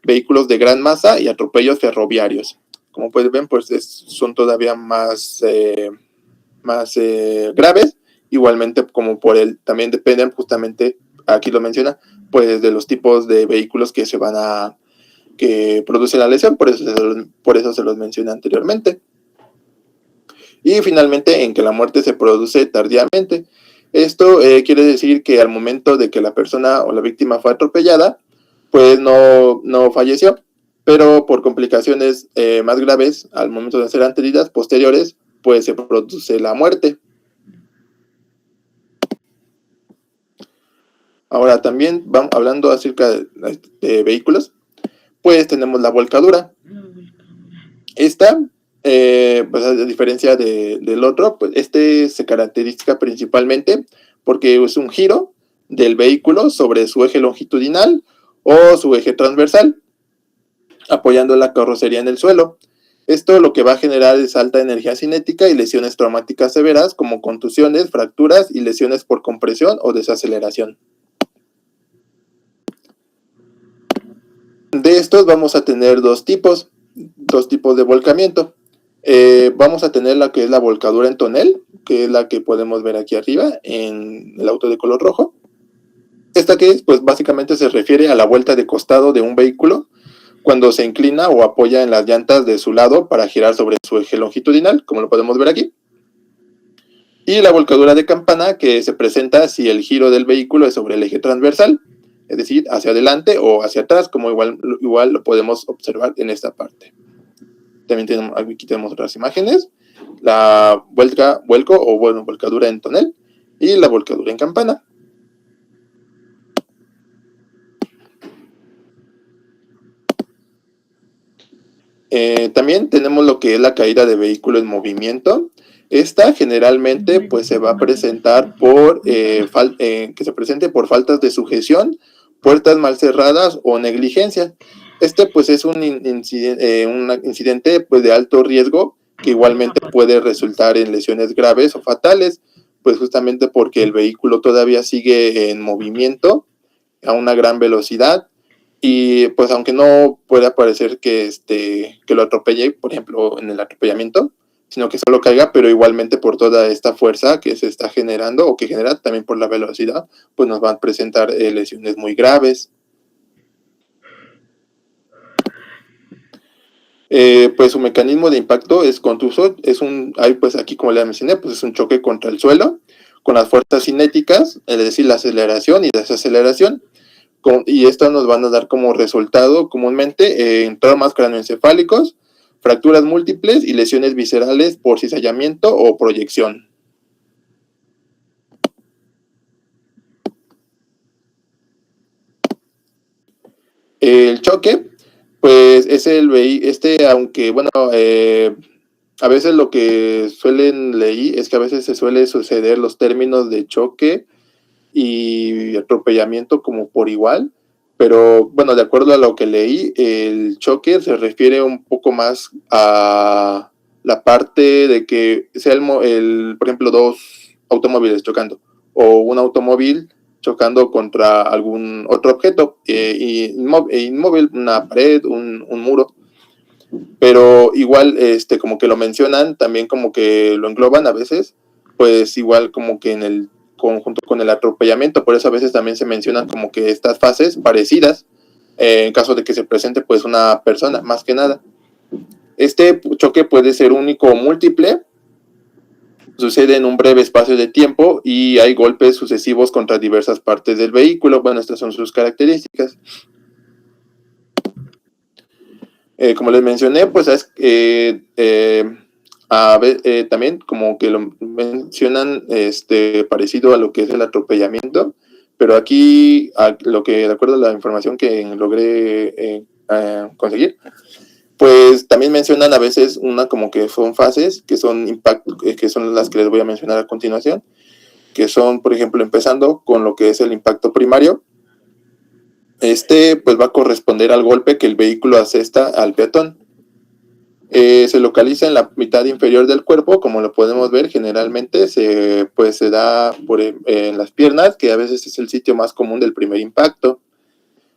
vehículos de gran masa y atropellos ferroviarios. Como pueden ver, pues son todavía más graves. Igualmente, como también dependen justamente, aquí lo menciona, pues de los tipos de vehículos que que producen la lesión, por eso se los mencioné anteriormente. Y finalmente, en que la muerte se produce tardíamente. Esto quiere decir que al momento de que la persona o la víctima fue atropellada, pues no falleció, pero por complicaciones más graves al momento de ser heridas posteriores, pues se produce la muerte. Ahora también vamos hablando acerca de vehículos, pues tenemos la volcadura. Esta, pues a diferencia del otro, pues se caracteriza principalmente porque es un giro del vehículo sobre su eje longitudinal o su eje transversal, apoyando la carrocería en el suelo. Esto lo que va a generar es alta energía cinética y lesiones traumáticas severas, como contusiones, fracturas y lesiones por compresión o desaceleración. De estos vamos a tener dos tipos de volcamiento. Vamos a tener la que es la volcadura en tonel, que es la que podemos ver aquí arriba en el auto de color rojo. Esta que es, pues básicamente se refiere a la vuelta de costado de un vehículo cuando se inclina o apoya en las llantas de su lado para girar sobre su eje longitudinal, como lo podemos ver aquí. Y la volcadura de campana, que se presenta si el giro del vehículo es sobre el eje transversal, es decir, hacia adelante o hacia atrás, como igual lo podemos observar en esta parte. También aquí tenemos otras imágenes, la volcadura en tonel y la volcadura en campana. También tenemos lo que es la caída de vehículo en movimiento. Esta generalmente pues se va a presentar que se presente por faltas de sujeción, puertas mal cerradas o negligencia. Pues es un incidente pues de alto riesgo, que igualmente puede resultar en lesiones graves o fatales, pues justamente porque el vehículo todavía sigue en movimiento a una gran velocidad y pues aunque no pueda parecer que lo atropelle, por ejemplo, en el atropellamiento, sino que solo caiga, pero igualmente por toda esta fuerza que se está generando o que genera también por la velocidad, pues nos van a presentar lesiones muy graves. Pues su mecanismo de impacto es contuso, pues aquí como le mencioné, pues es un choque contra el suelo con las fuerzas cinéticas, es decir, la aceleración y desaceleración, y estas nos van a dar como resultado comúnmente traumas craneoencefálicos, fracturas múltiples y lesiones viscerales por cizallamiento o proyección. El choque, pues es aunque bueno, a veces lo que leí es que a veces se suele suceder los términos de choque y atropellamiento como por igual, pero bueno, de acuerdo a lo que leí, el choque se refiere un poco más a la parte de que sea por ejemplo, dos automóviles chocando o un automóvil chocando contra algún otro objeto inmóvil, una pared, un muro, pero igual como que lo mencionan, también como que lo engloban a veces, pues igual como que en el conjunto con el atropellamiento, por eso a veces también se mencionan como que estas fases parecidas en caso de que se presente pues una persona, más que nada. Este choque puede ser único o múltiple, sucede en un breve espacio de tiempo y hay golpes sucesivos contra diversas partes del vehículo. Bueno, estas son sus características. Como les mencioné, pues también como que lo mencionan parecido a lo que es el atropellamiento, pero aquí, de acuerdo a la información que logré conseguir, pues también mencionan a veces como que son fases, que son que son las que les voy a mencionar a continuación, que son, por ejemplo, empezando con lo que es el impacto primario. Pues va a corresponder al golpe que el vehículo asesta al peatón. Se localiza en la mitad inferior del cuerpo, como lo podemos ver, generalmente se da en las piernas, que a veces es el sitio más común del primer impacto.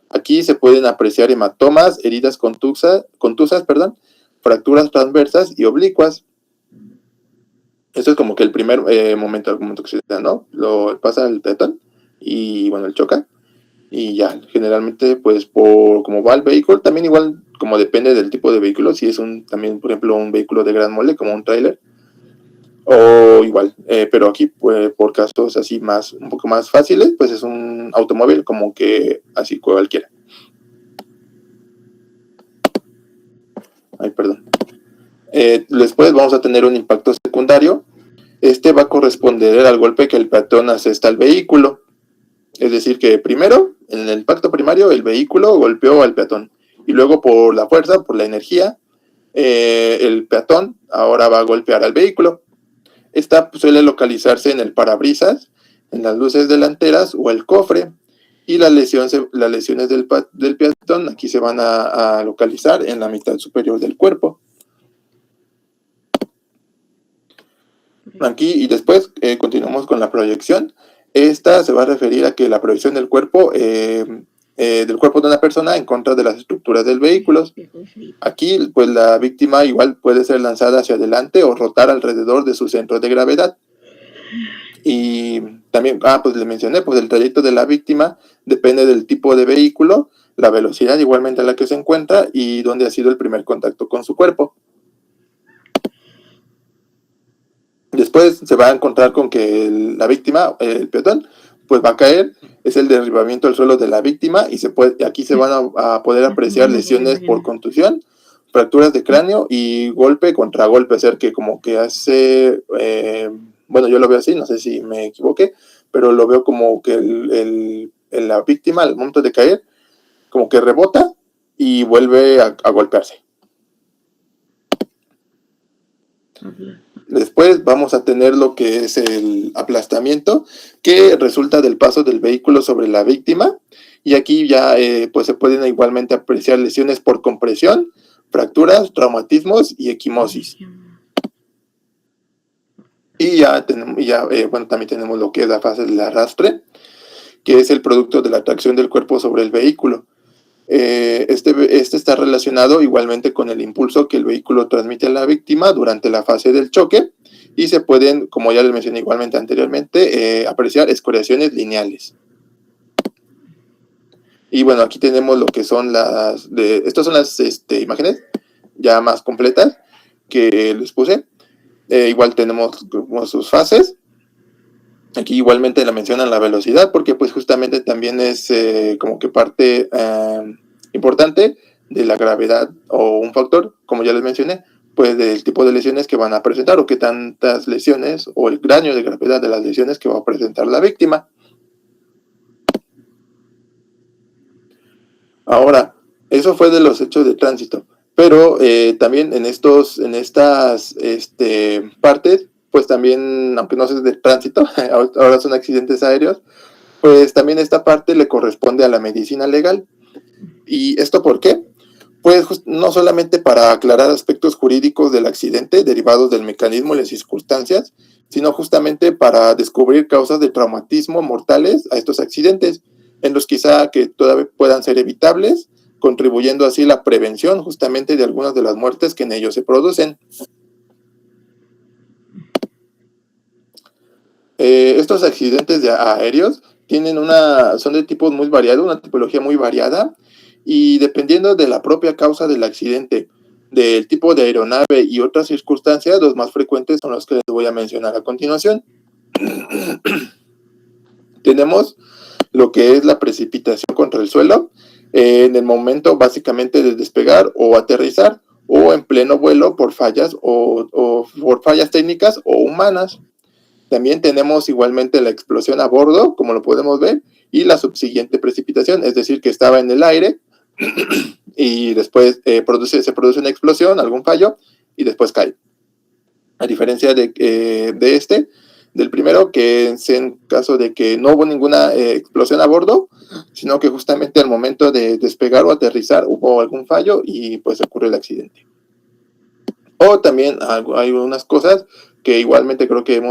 Aquí se pueden apreciar hematomas, heridas contusas, fracturas transversas y oblicuas. Esto es como que el primer momento que se da, ¿no? Lo pasa el peatón y bueno, el choca. Y ya, generalmente, pues por como va el vehículo, también igual como depende del tipo de vehículo, si es también, por ejemplo, un vehículo de gran molde, como un tráiler, o igual, pero aquí, pues, por casos así un poco más fáciles, pues es un automóvil como que así cualquiera. Ay, perdón. Después vamos a tener un impacto secundario. Va a corresponder al golpe que el peatón asesta al vehículo. Es decir, que primero, en el impacto primario, el vehículo golpeó al peatón. Y luego, por la fuerza, por la energía, el peatón ahora va a golpear al vehículo. Esta suele localizarse en el parabrisas, en las luces delanteras o el cofre. Y las lesiones del peatón aquí se van a localizar en la mitad superior del cuerpo. Aquí y después continuamos con la proyección. Esta se va a referir a que la proyección del cuerpo de una persona en contra de las estructuras del vehículo. Aquí, pues la víctima igual puede ser lanzada hacia adelante o rotar alrededor de su centro de gravedad. Y también, pues le mencioné, pues el trayecto de la víctima depende del tipo de vehículo, la velocidad igualmente a la que se encuentra y dónde ha sido el primer contacto con su cuerpo. Después se va a encontrar con que la víctima, el peatón, pues va a caer, es el derribamiento al suelo de la víctima y aquí se van a poder apreciar lesiones por contusión, fracturas de cráneo y golpe contra golpe, es decir, que como que hace, bueno, yo lo veo así, no sé si me equivoqué, pero lo veo como que la víctima al momento de caer, como que rebota y vuelve a golpearse. Después vamos a tener lo que es el aplastamiento, que resulta del paso del vehículo sobre la víctima. Y aquí ya pues se pueden igualmente apreciar lesiones por compresión, fracturas, traumatismos y equimosis. Y bueno, también tenemos lo que es la fase del arrastre, que es el producto de la tracción del cuerpo sobre el vehículo. Este está relacionado igualmente con el impulso que el vehículo transmite a la víctima durante la fase del choque, y se pueden, como ya les mencioné igualmente anteriormente, apreciar escoriaciones lineales. Y bueno, aquí tenemos lo que son estas son las imágenes ya más completas que les puse. Igual tenemos como sus fases. Aquí igualmente la mencionan la velocidad, porque pues justamente también es como que parte importante de la gravedad, o un factor, como ya les mencioné, pues del tipo de lesiones que van a presentar, o qué tantas lesiones, o el grado de gravedad de las lesiones que va a presentar la víctima. Ahora, eso fue de los hechos de tránsito, pero también en estas partes, pues también, aunque no sea de tránsito, ahora son accidentes aéreos, pues también esta parte le corresponde a la medicina legal. ¿Y esto por qué? Pues no solamente para aclarar aspectos jurídicos del accidente derivados del mecanismo y las circunstancias, sino justamente para descubrir causas de traumatismo mortales a estos accidentes, en los quizá que todavía puedan ser evitables, contribuyendo así a la prevención justamente de algunas de las muertes que en ellos se producen. Estos accidentes aéreos son de tipos muy variados, una tipología muy variada, y dependiendo de la propia causa del accidente, del tipo de aeronave y otras circunstancias, los más frecuentes son los que les voy a mencionar a continuación. Tenemos lo que es la precipitación contra el suelo, en el momento básicamente de despegar o aterrizar, o en pleno vuelo por fallas o por fallas técnicas o humanas. También tenemos igualmente la explosión a bordo, como lo podemos ver, y la subsiguiente precipitación, es decir, que estaba en el aire y después se produce una explosión, algún fallo, y después cae. A diferencia del primero, que es en caso de que no hubo ninguna explosión a bordo, sino que justamente al momento de despegar o aterrizar hubo algún fallo y pues ocurrió el accidente. O también hay unas cosas que igualmente creo que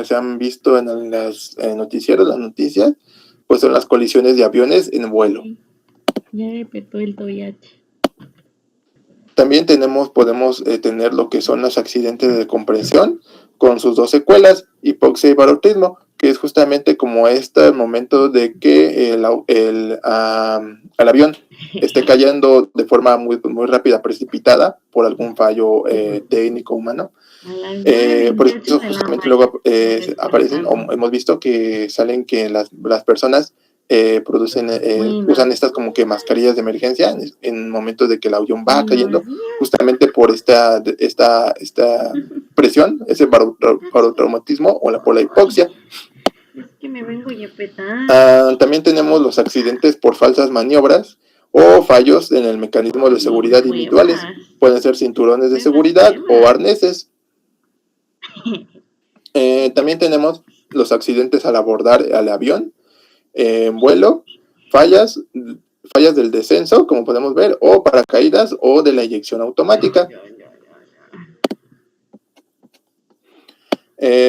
se han visto en las noticieros, las noticias, pues son las colisiones de aviones en vuelo. Ya repetó el toyache. También podemos tener lo que son los accidentes de compresión, con sus dos secuelas, hipoxia y barotismo, que es justamente como el momento de que el avión esté cayendo de forma muy, muy rápida, precipitada por algún fallo técnico humano. Por eso justamente luego aparecen, o hemos visto que salen que las personas usan estas como que mascarillas de emergencia en momentos de que el avión va cayendo, justamente por esta presión, ese barotraumatismo o por la hipoxia. Es que me vengo a petar. También tenemos los accidentes por falsas maniobras o fallos en el mecanismo de seguridad individuales. Pueden ser cinturones de seguridad o arneses. También tenemos los accidentes al abordar al avión en vuelo, fallas del descenso, como podemos ver, o paracaídas o de la eyección automática.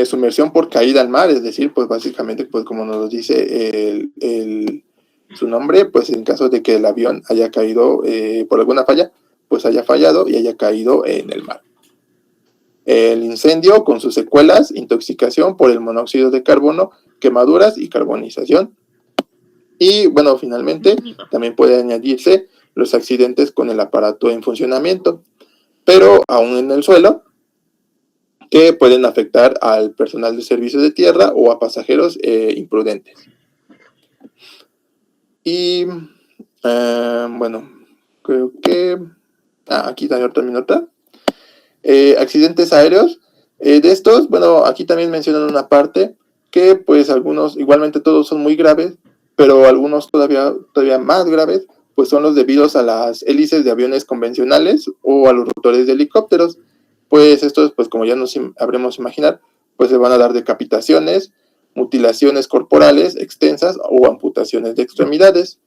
Sumersión por caída al mar, es decir, pues básicamente, pues como nos lo dice su nombre, pues en caso de que el avión haya caído por alguna falla, pues haya fallado y haya caído en el mar. El incendio con sus secuelas, intoxicación por el monóxido de carbono, quemaduras y carbonización. Y bueno, finalmente también puede añadirse los accidentes con el aparato en funcionamiento, pero aún en el suelo, que pueden afectar al personal de servicio de tierra o a pasajeros imprudentes. Y bueno, creo que aquí también otra. Accidentes aéreos. De estos, bueno, aquí también mencionan una parte que pues algunos, igualmente todos son muy graves, pero algunos todavía más graves, pues son los debidos a las hélices de aviones convencionales o a los rotores de helicópteros. Pues estos, pues como ya nos habremos imaginar, pues se van a dar decapitaciones, mutilaciones corporales extensas o amputaciones de extremidades.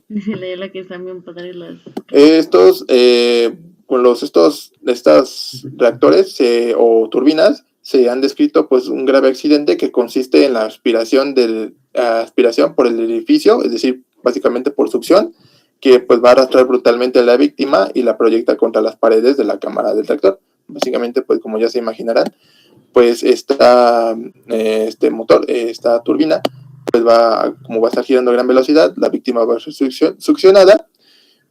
La que están bien padres las... Estos, con estos reactores o turbinas, se han descrito pues un grave accidente que consiste en la aspiración del aspiración por el edificio, es decir, básicamente por succión, que pues va a arrastrar brutalmente a la víctima y la proyecta contra las paredes de la cámara del reactor. Básicamente, pues como ya se imaginarán, pues este motor, esta turbina, pues como va a estar girando a gran velocidad, la víctima va a ser succionada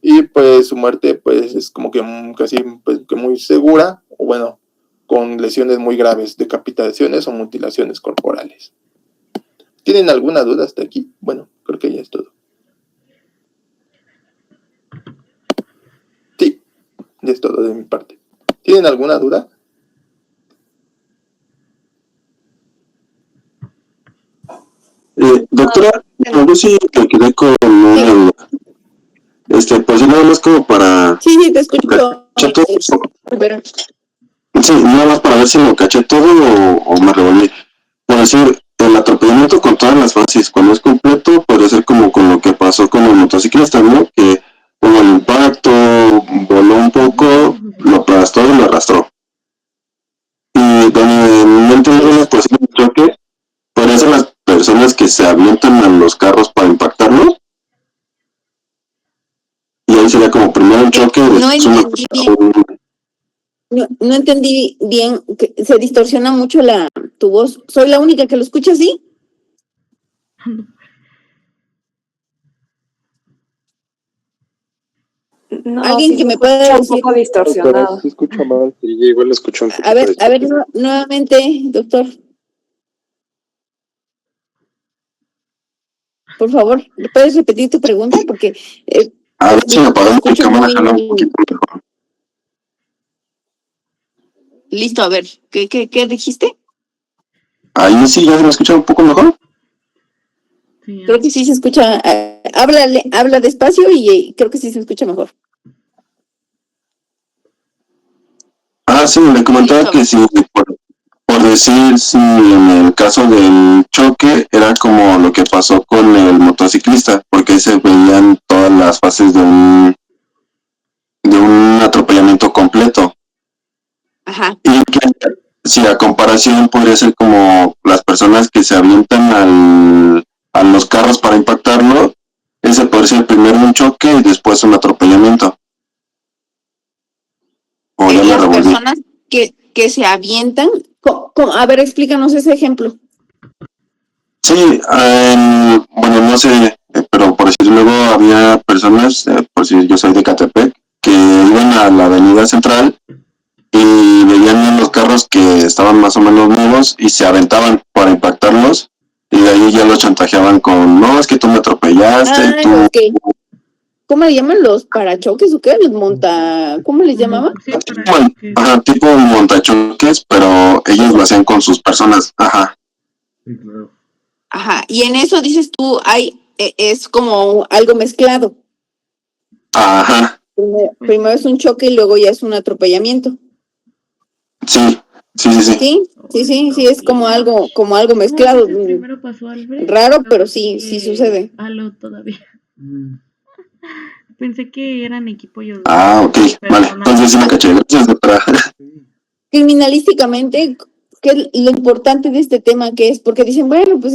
y pues su muerte pues es como que casi pues, que muy segura, o bueno, con lesiones muy graves, decapitaciones o mutilaciones corporales. ¿Tienen alguna duda hasta aquí? Bueno, creo que ya es todo. Sí, ya es todo de mi parte. ¿Tienen alguna duda? Doctora, yo sí me quedé con una duda. Pues nada más como para... Sí, te escucho. ¿caché todo? Pero, Sí, nada más para ver si lo caché todo o me revolví. Por decir, el atropellamiento con todas las fases, cuando es completo, podría ser como con lo que pasó con el motociclista, ¿no? Que hubo el impacto, voló un poco, lo aplastó y lo arrastró. Y donde no entendí la posición de choque, podrían ser las personas que se avientan a los carros para impactarlos. Y ahí sería como primero un choque y no después una entendí bien. No entendí bien, que se distorsiona mucho tu voz. ¿Soy la única que lo escucha así? No, Alguien sí que se me pueda escucha un decir. poco distorsionado. Se escucha mal. Sí, yo igual lo escucho un poquito. A ver, distorsionado. nuevamente, doctor. Por favor, ¿puedes repetir tu pregunta? Porque a ver si me apagamos mi escucho cámara, muy... jala un poquito mejor. Listo, a ver, ¿qué dijiste? Ahí sí, ya se me escucha un poco mejor. Sí, ya. Creo que sí se escucha. Habla despacio y creo que sí se escucha mejor. Ah, sí, le comentaba Listo. que sí, por decir, si en el caso del choque era como lo que pasó con el motociclista, porque se veían todas las fases de un atropellamiento completo. Ajá. Y que si a comparación podría ser como las personas que se avientan a los carros para impactarlo, ese podría ser primero un choque y después un atropellamiento. O ya me Las revolví. personas que se avientan. A ver, explícanos ese ejemplo. Sí, bueno, no sé, pero por decir luego había personas, por si yo soy de Catepec, que iban a la avenida central y veían los carros que estaban más o menos nuevos y se aventaban para impactarlos y de ahí ya los chantajeaban con, no, es que tú me atropellaste, tú... Los que, ¿cómo le llaman? ¿Los parachoques o qué? ¿Cómo les llamaban? Sí, para que... Ajá, tipo montachoques, pero ellos lo hacían con sus personas, ajá. Ajá, y en eso dices tú, es como algo mezclado. Ajá, Primero es un choque y luego ya es un atropellamiento. sí. Sí, es como algo mezclado. Primero pasó Albert. Raro, pero sí sucede. Halo todavía. Pensé que eran equipo yo. Ah, ok, vale, entonces sí me caché, gracias doctora. Criminalísticamente, ¿qué es lo importante de este tema que es? Porque dicen, bueno, pues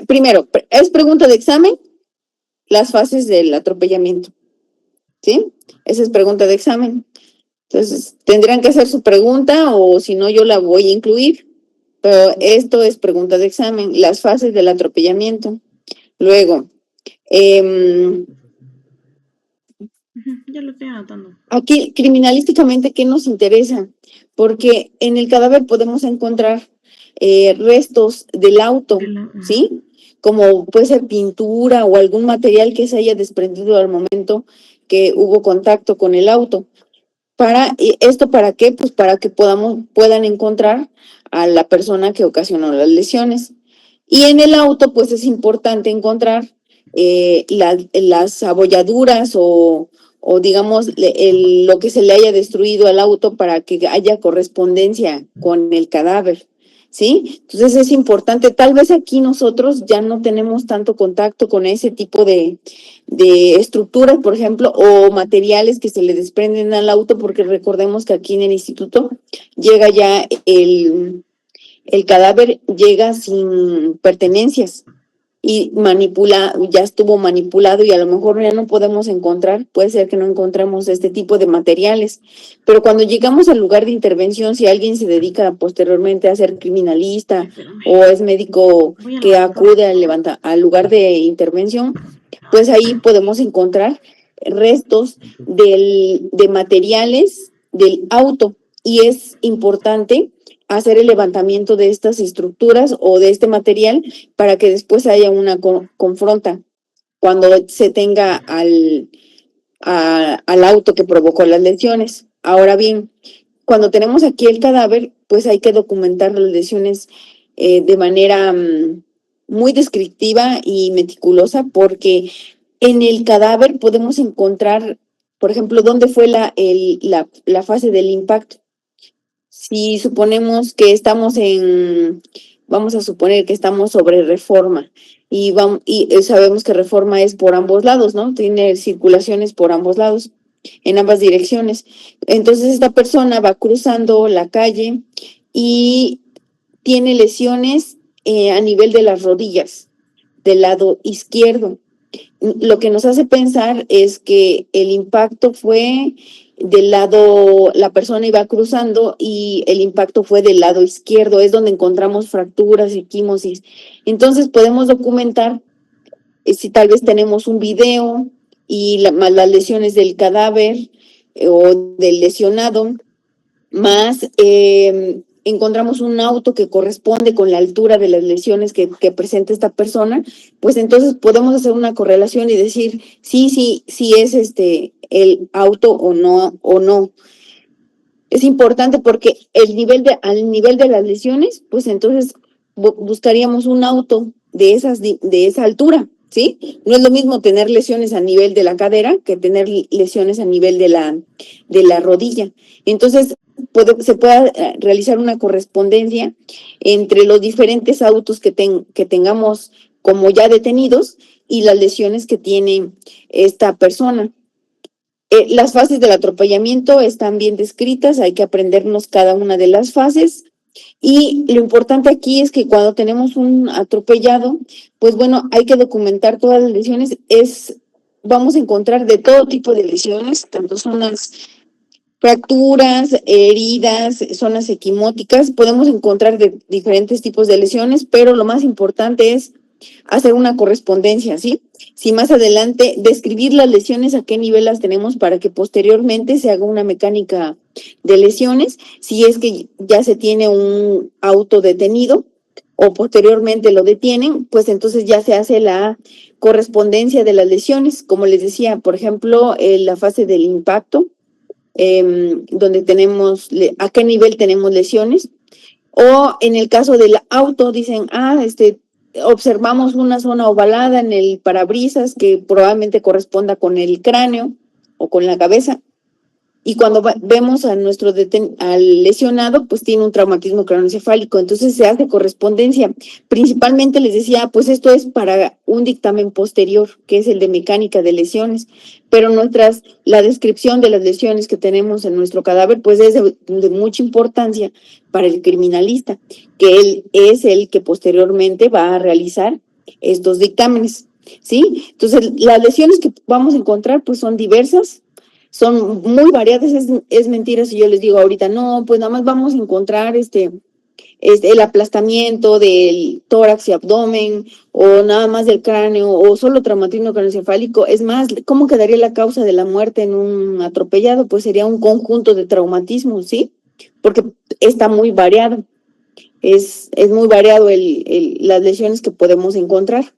primero, es pregunta de examen, las fases del atropellamiento, ¿sí? Esa es pregunta de examen. Entonces, tendrán que hacer su pregunta o si no, yo la voy a incluir. Pero esto es pregunta de examen, las fases del atropellamiento. Luego, Ya lo estoy anotando. aquí, criminalísticamente, ¿qué nos interesa? Porque en el cadáver podemos encontrar restos del auto, ¿sí? Como puede ser pintura o algún material que se haya desprendido al momento que hubo contacto con el auto. ¿Esto para qué? Pues para que puedan encontrar a la persona que ocasionó las lesiones. Y en el auto, pues es importante encontrar las abolladuras o digamos lo que se le haya destruido al auto para que haya correspondencia con el cadáver, ¿sí? Entonces es importante, tal vez aquí nosotros ya no tenemos tanto contacto con ese tipo de estructuras, por ejemplo, o materiales que se le desprenden al auto, porque recordemos que aquí en el instituto llega ya el cadáver llega sin pertenencias, y ya estuvo manipulado y a lo mejor ya no podemos encontrar, puede ser que no encontremos este tipo de materiales. Pero cuando llegamos al lugar de intervención, si alguien se dedica posteriormente a ser criminalista o es médico que acude al lugar de intervención, pues ahí podemos encontrar restos de materiales del auto y es importante hacer el levantamiento de estas estructuras o de este material para que después haya una confronta cuando se tenga al auto que provocó las lesiones. Ahora bien, cuando tenemos aquí el cadáver, pues hay que documentar las lesiones de manera muy descriptiva y meticulosa, porque en el cadáver podemos encontrar, por ejemplo, dónde fue la fase del impacto. Si suponemos que vamos a suponer que estamos sobre Reforma y sabemos que Reforma es por ambos lados, ¿no? Tiene circulaciones por ambos lados, en ambas direcciones. Entonces esta persona va cruzando la calle y tiene lesiones a nivel de las rodillas, del lado izquierdo. Lo que nos hace pensar es que el impacto fue del lado, la persona iba cruzando y el impacto fue del lado izquierdo, es donde encontramos fracturas y equimosis. Entonces podemos documentar si tal vez tenemos un video y más las lesiones del cadáver o del lesionado, más encontramos un auto que corresponde con la altura de las lesiones que presenta esta persona, pues entonces podemos hacer una correlación y decir sí es el auto o no. Es importante porque al nivel de las lesiones, pues entonces buscaríamos un auto de esa altura, ¿sí? No es lo mismo tener lesiones a nivel de la cadera que tener lesiones a nivel de la rodilla. Entonces, se puede realizar una correspondencia entre los diferentes autos que tengamos como ya detenidos y las lesiones que tiene esta persona. Las fases del atropellamiento están bien descritas, hay que aprendernos cada una de las fases. Y lo importante aquí es que cuando tenemos un atropellado, pues bueno, hay que documentar todas las lesiones. Vamos a encontrar de todo tipo de lesiones, tanto zonas fracturas, heridas, zonas equimóticas. Podemos encontrar de diferentes tipos de lesiones, pero lo más importante es hacer una correspondencia, ¿sí? Si más adelante describir las lesiones, a qué nivel las tenemos para que posteriormente se haga una mecánica de lesiones, si es que ya se tiene un auto detenido o posteriormente lo detienen, pues entonces ya se hace la correspondencia de las lesiones, como les decía, por ejemplo, la fase del impacto, donde tenemos a qué nivel tenemos lesiones, o en el caso del auto dicen, observamos una zona ovalada en el parabrisas que probablemente corresponda con el cráneo o con la cabeza. Y cuando vemos a al lesionado, pues tiene un traumatismo craneoencefálico, entonces se hace correspondencia. Principalmente les decía, pues esto es para un dictamen posterior, que es el de mecánica de lesiones, pero la descripción de las lesiones que tenemos en nuestro cadáver, pues es de mucha importancia para el criminalista, que él es el que posteriormente va a realizar estos dictámenes, ¿sí? Entonces, las lesiones que vamos a encontrar, pues son diversas, son muy variadas. Es mentira si yo les digo ahorita, no, pues nada más vamos a encontrar el aplastamiento del tórax y abdomen, o nada más del cráneo, o solo traumatismo craneoencefálico. Es más, ¿cómo quedaría la causa de la muerte en un atropellado? Pues sería un conjunto de traumatismos, ¿sí? Porque está muy variado. Es muy variado las lesiones que podemos encontrar.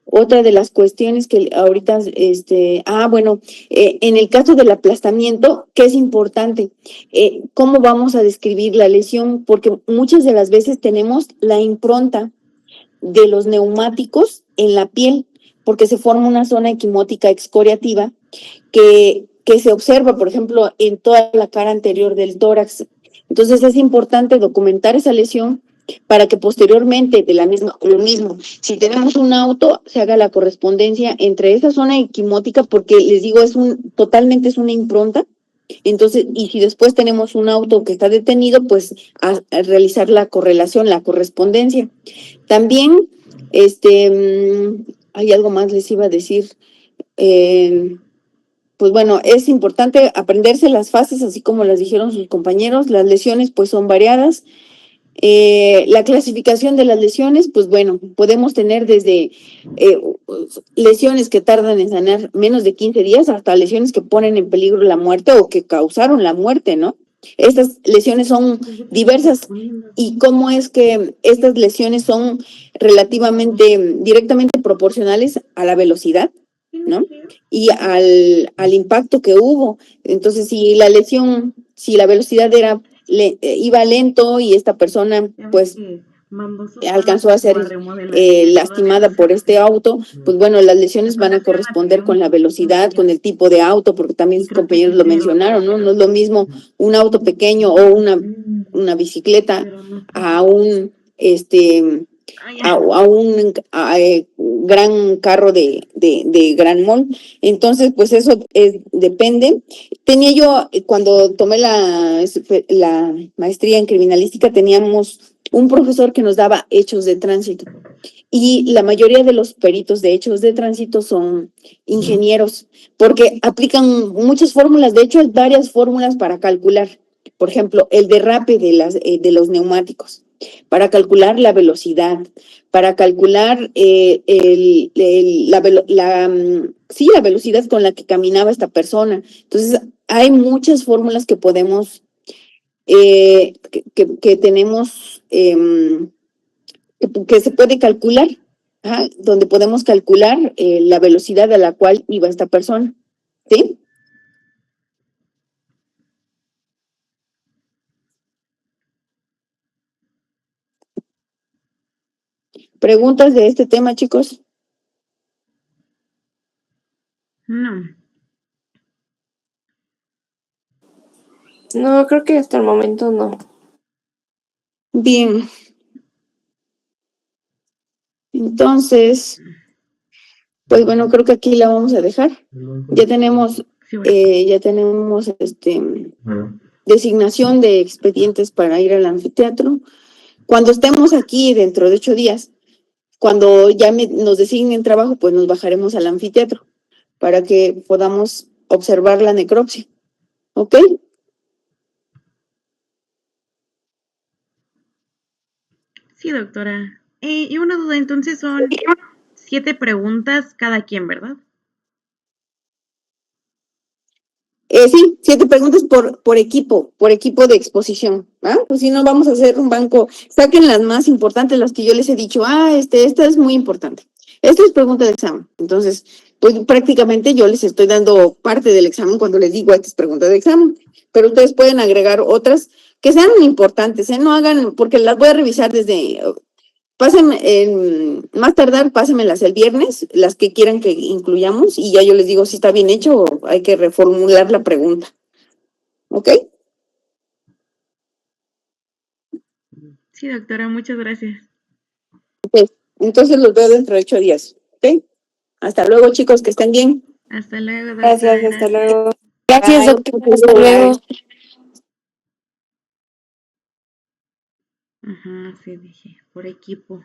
Otra de las cuestiones que ahorita, en el caso del aplastamiento, ¿qué es importante? ¿Cómo vamos a describir la lesión? Porque muchas de las veces tenemos la impronta de los neumáticos en la piel, porque se forma una zona equimótica excoriativa que se observa, por ejemplo, en toda la cara anterior del tórax. Entonces es importante documentar esa lesión para que posteriormente lo mismo, si tenemos un auto, se haga la correspondencia entre esa zona equimótica, porque les digo, totalmente es una impronta. Entonces, y si después tenemos un auto que está detenido, pues a realizar la correlación, la correspondencia. También Hay algo más les iba a decir. Pues bueno, es importante aprenderse las fases, así como las dijeron sus compañeros. Las lesiones pues son variadas. La clasificación de las lesiones, pues bueno, podemos tener desde lesiones que tardan en sanar menos de 15 días hasta lesiones que ponen en peligro la muerte o que causaron la muerte, ¿no? Estas lesiones son diversas y cómo es que estas lesiones son relativamente, directamente proporcionales a la velocidad, ¿no? Y al impacto que hubo. Entonces, si la velocidad iba lento y esta persona, pues, alcanzó a ser lastimada por este auto, pues bueno, las lesiones van a corresponder con la velocidad, con el tipo de auto, porque también sus compañeros lo mencionaron, ¿no? No es lo mismo un auto pequeño o una bicicleta a un gran carro de gran mall. Entonces, pues eso depende. Tenía yo, cuando tomé la maestría en criminalística, teníamos un profesor que nos daba hechos de tránsito. Y la mayoría de los peritos de hechos de tránsito son ingenieros, porque aplican muchas fórmulas. De hecho, hay varias fórmulas para calcular. Por ejemplo, el derrape de los neumáticos, para calcular la velocidad, para calcular la velocidad con la que caminaba esta persona. Entonces, hay muchas fórmulas que podemos, que tenemos, que se puede calcular, donde podemos calcular la velocidad a la cual iba esta persona. ¿Sí? ¿Preguntas de este tema, chicos? No. No, creo que hasta el momento no. Bien. Entonces, pues bueno, creo que aquí la vamos a dejar. Ya tenemos, designación de expedientes para ir al anfiteatro. Cuando estemos aquí dentro de 8 días, cuando ya nos designen trabajo, pues nos bajaremos al anfiteatro para que podamos observar la necropsia. ¿Ok? Sí, doctora. Y una duda, entonces son 7 preguntas cada quien, ¿verdad? Sí, 7 preguntas por equipo de exposición. Pues si no, vamos a hacer un banco. Saquen las más importantes, las que yo les he dicho. Esta es muy importante. Esta es pregunta de examen. Entonces, pues prácticamente yo les estoy dando parte del examen cuando les digo esta es pregunta de examen. Pero ustedes pueden agregar otras que sean importantes, No hagan, porque las voy a revisar pásenme, más tardar, pásenmelas el viernes, las que quieran que incluyamos, y ya yo les digo si está bien hecho o hay que reformular la pregunta. ¿Ok? Sí, doctora, muchas gracias. Entonces los veo dentro de 8 días. ¿Ok? Hasta luego, chicos, que estén bien. Hasta luego, doctora. Gracias, hasta luego. Gracias, doctora. Hasta luego. Ajá, sí dije, por equipo.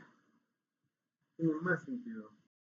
Tiene más sentido.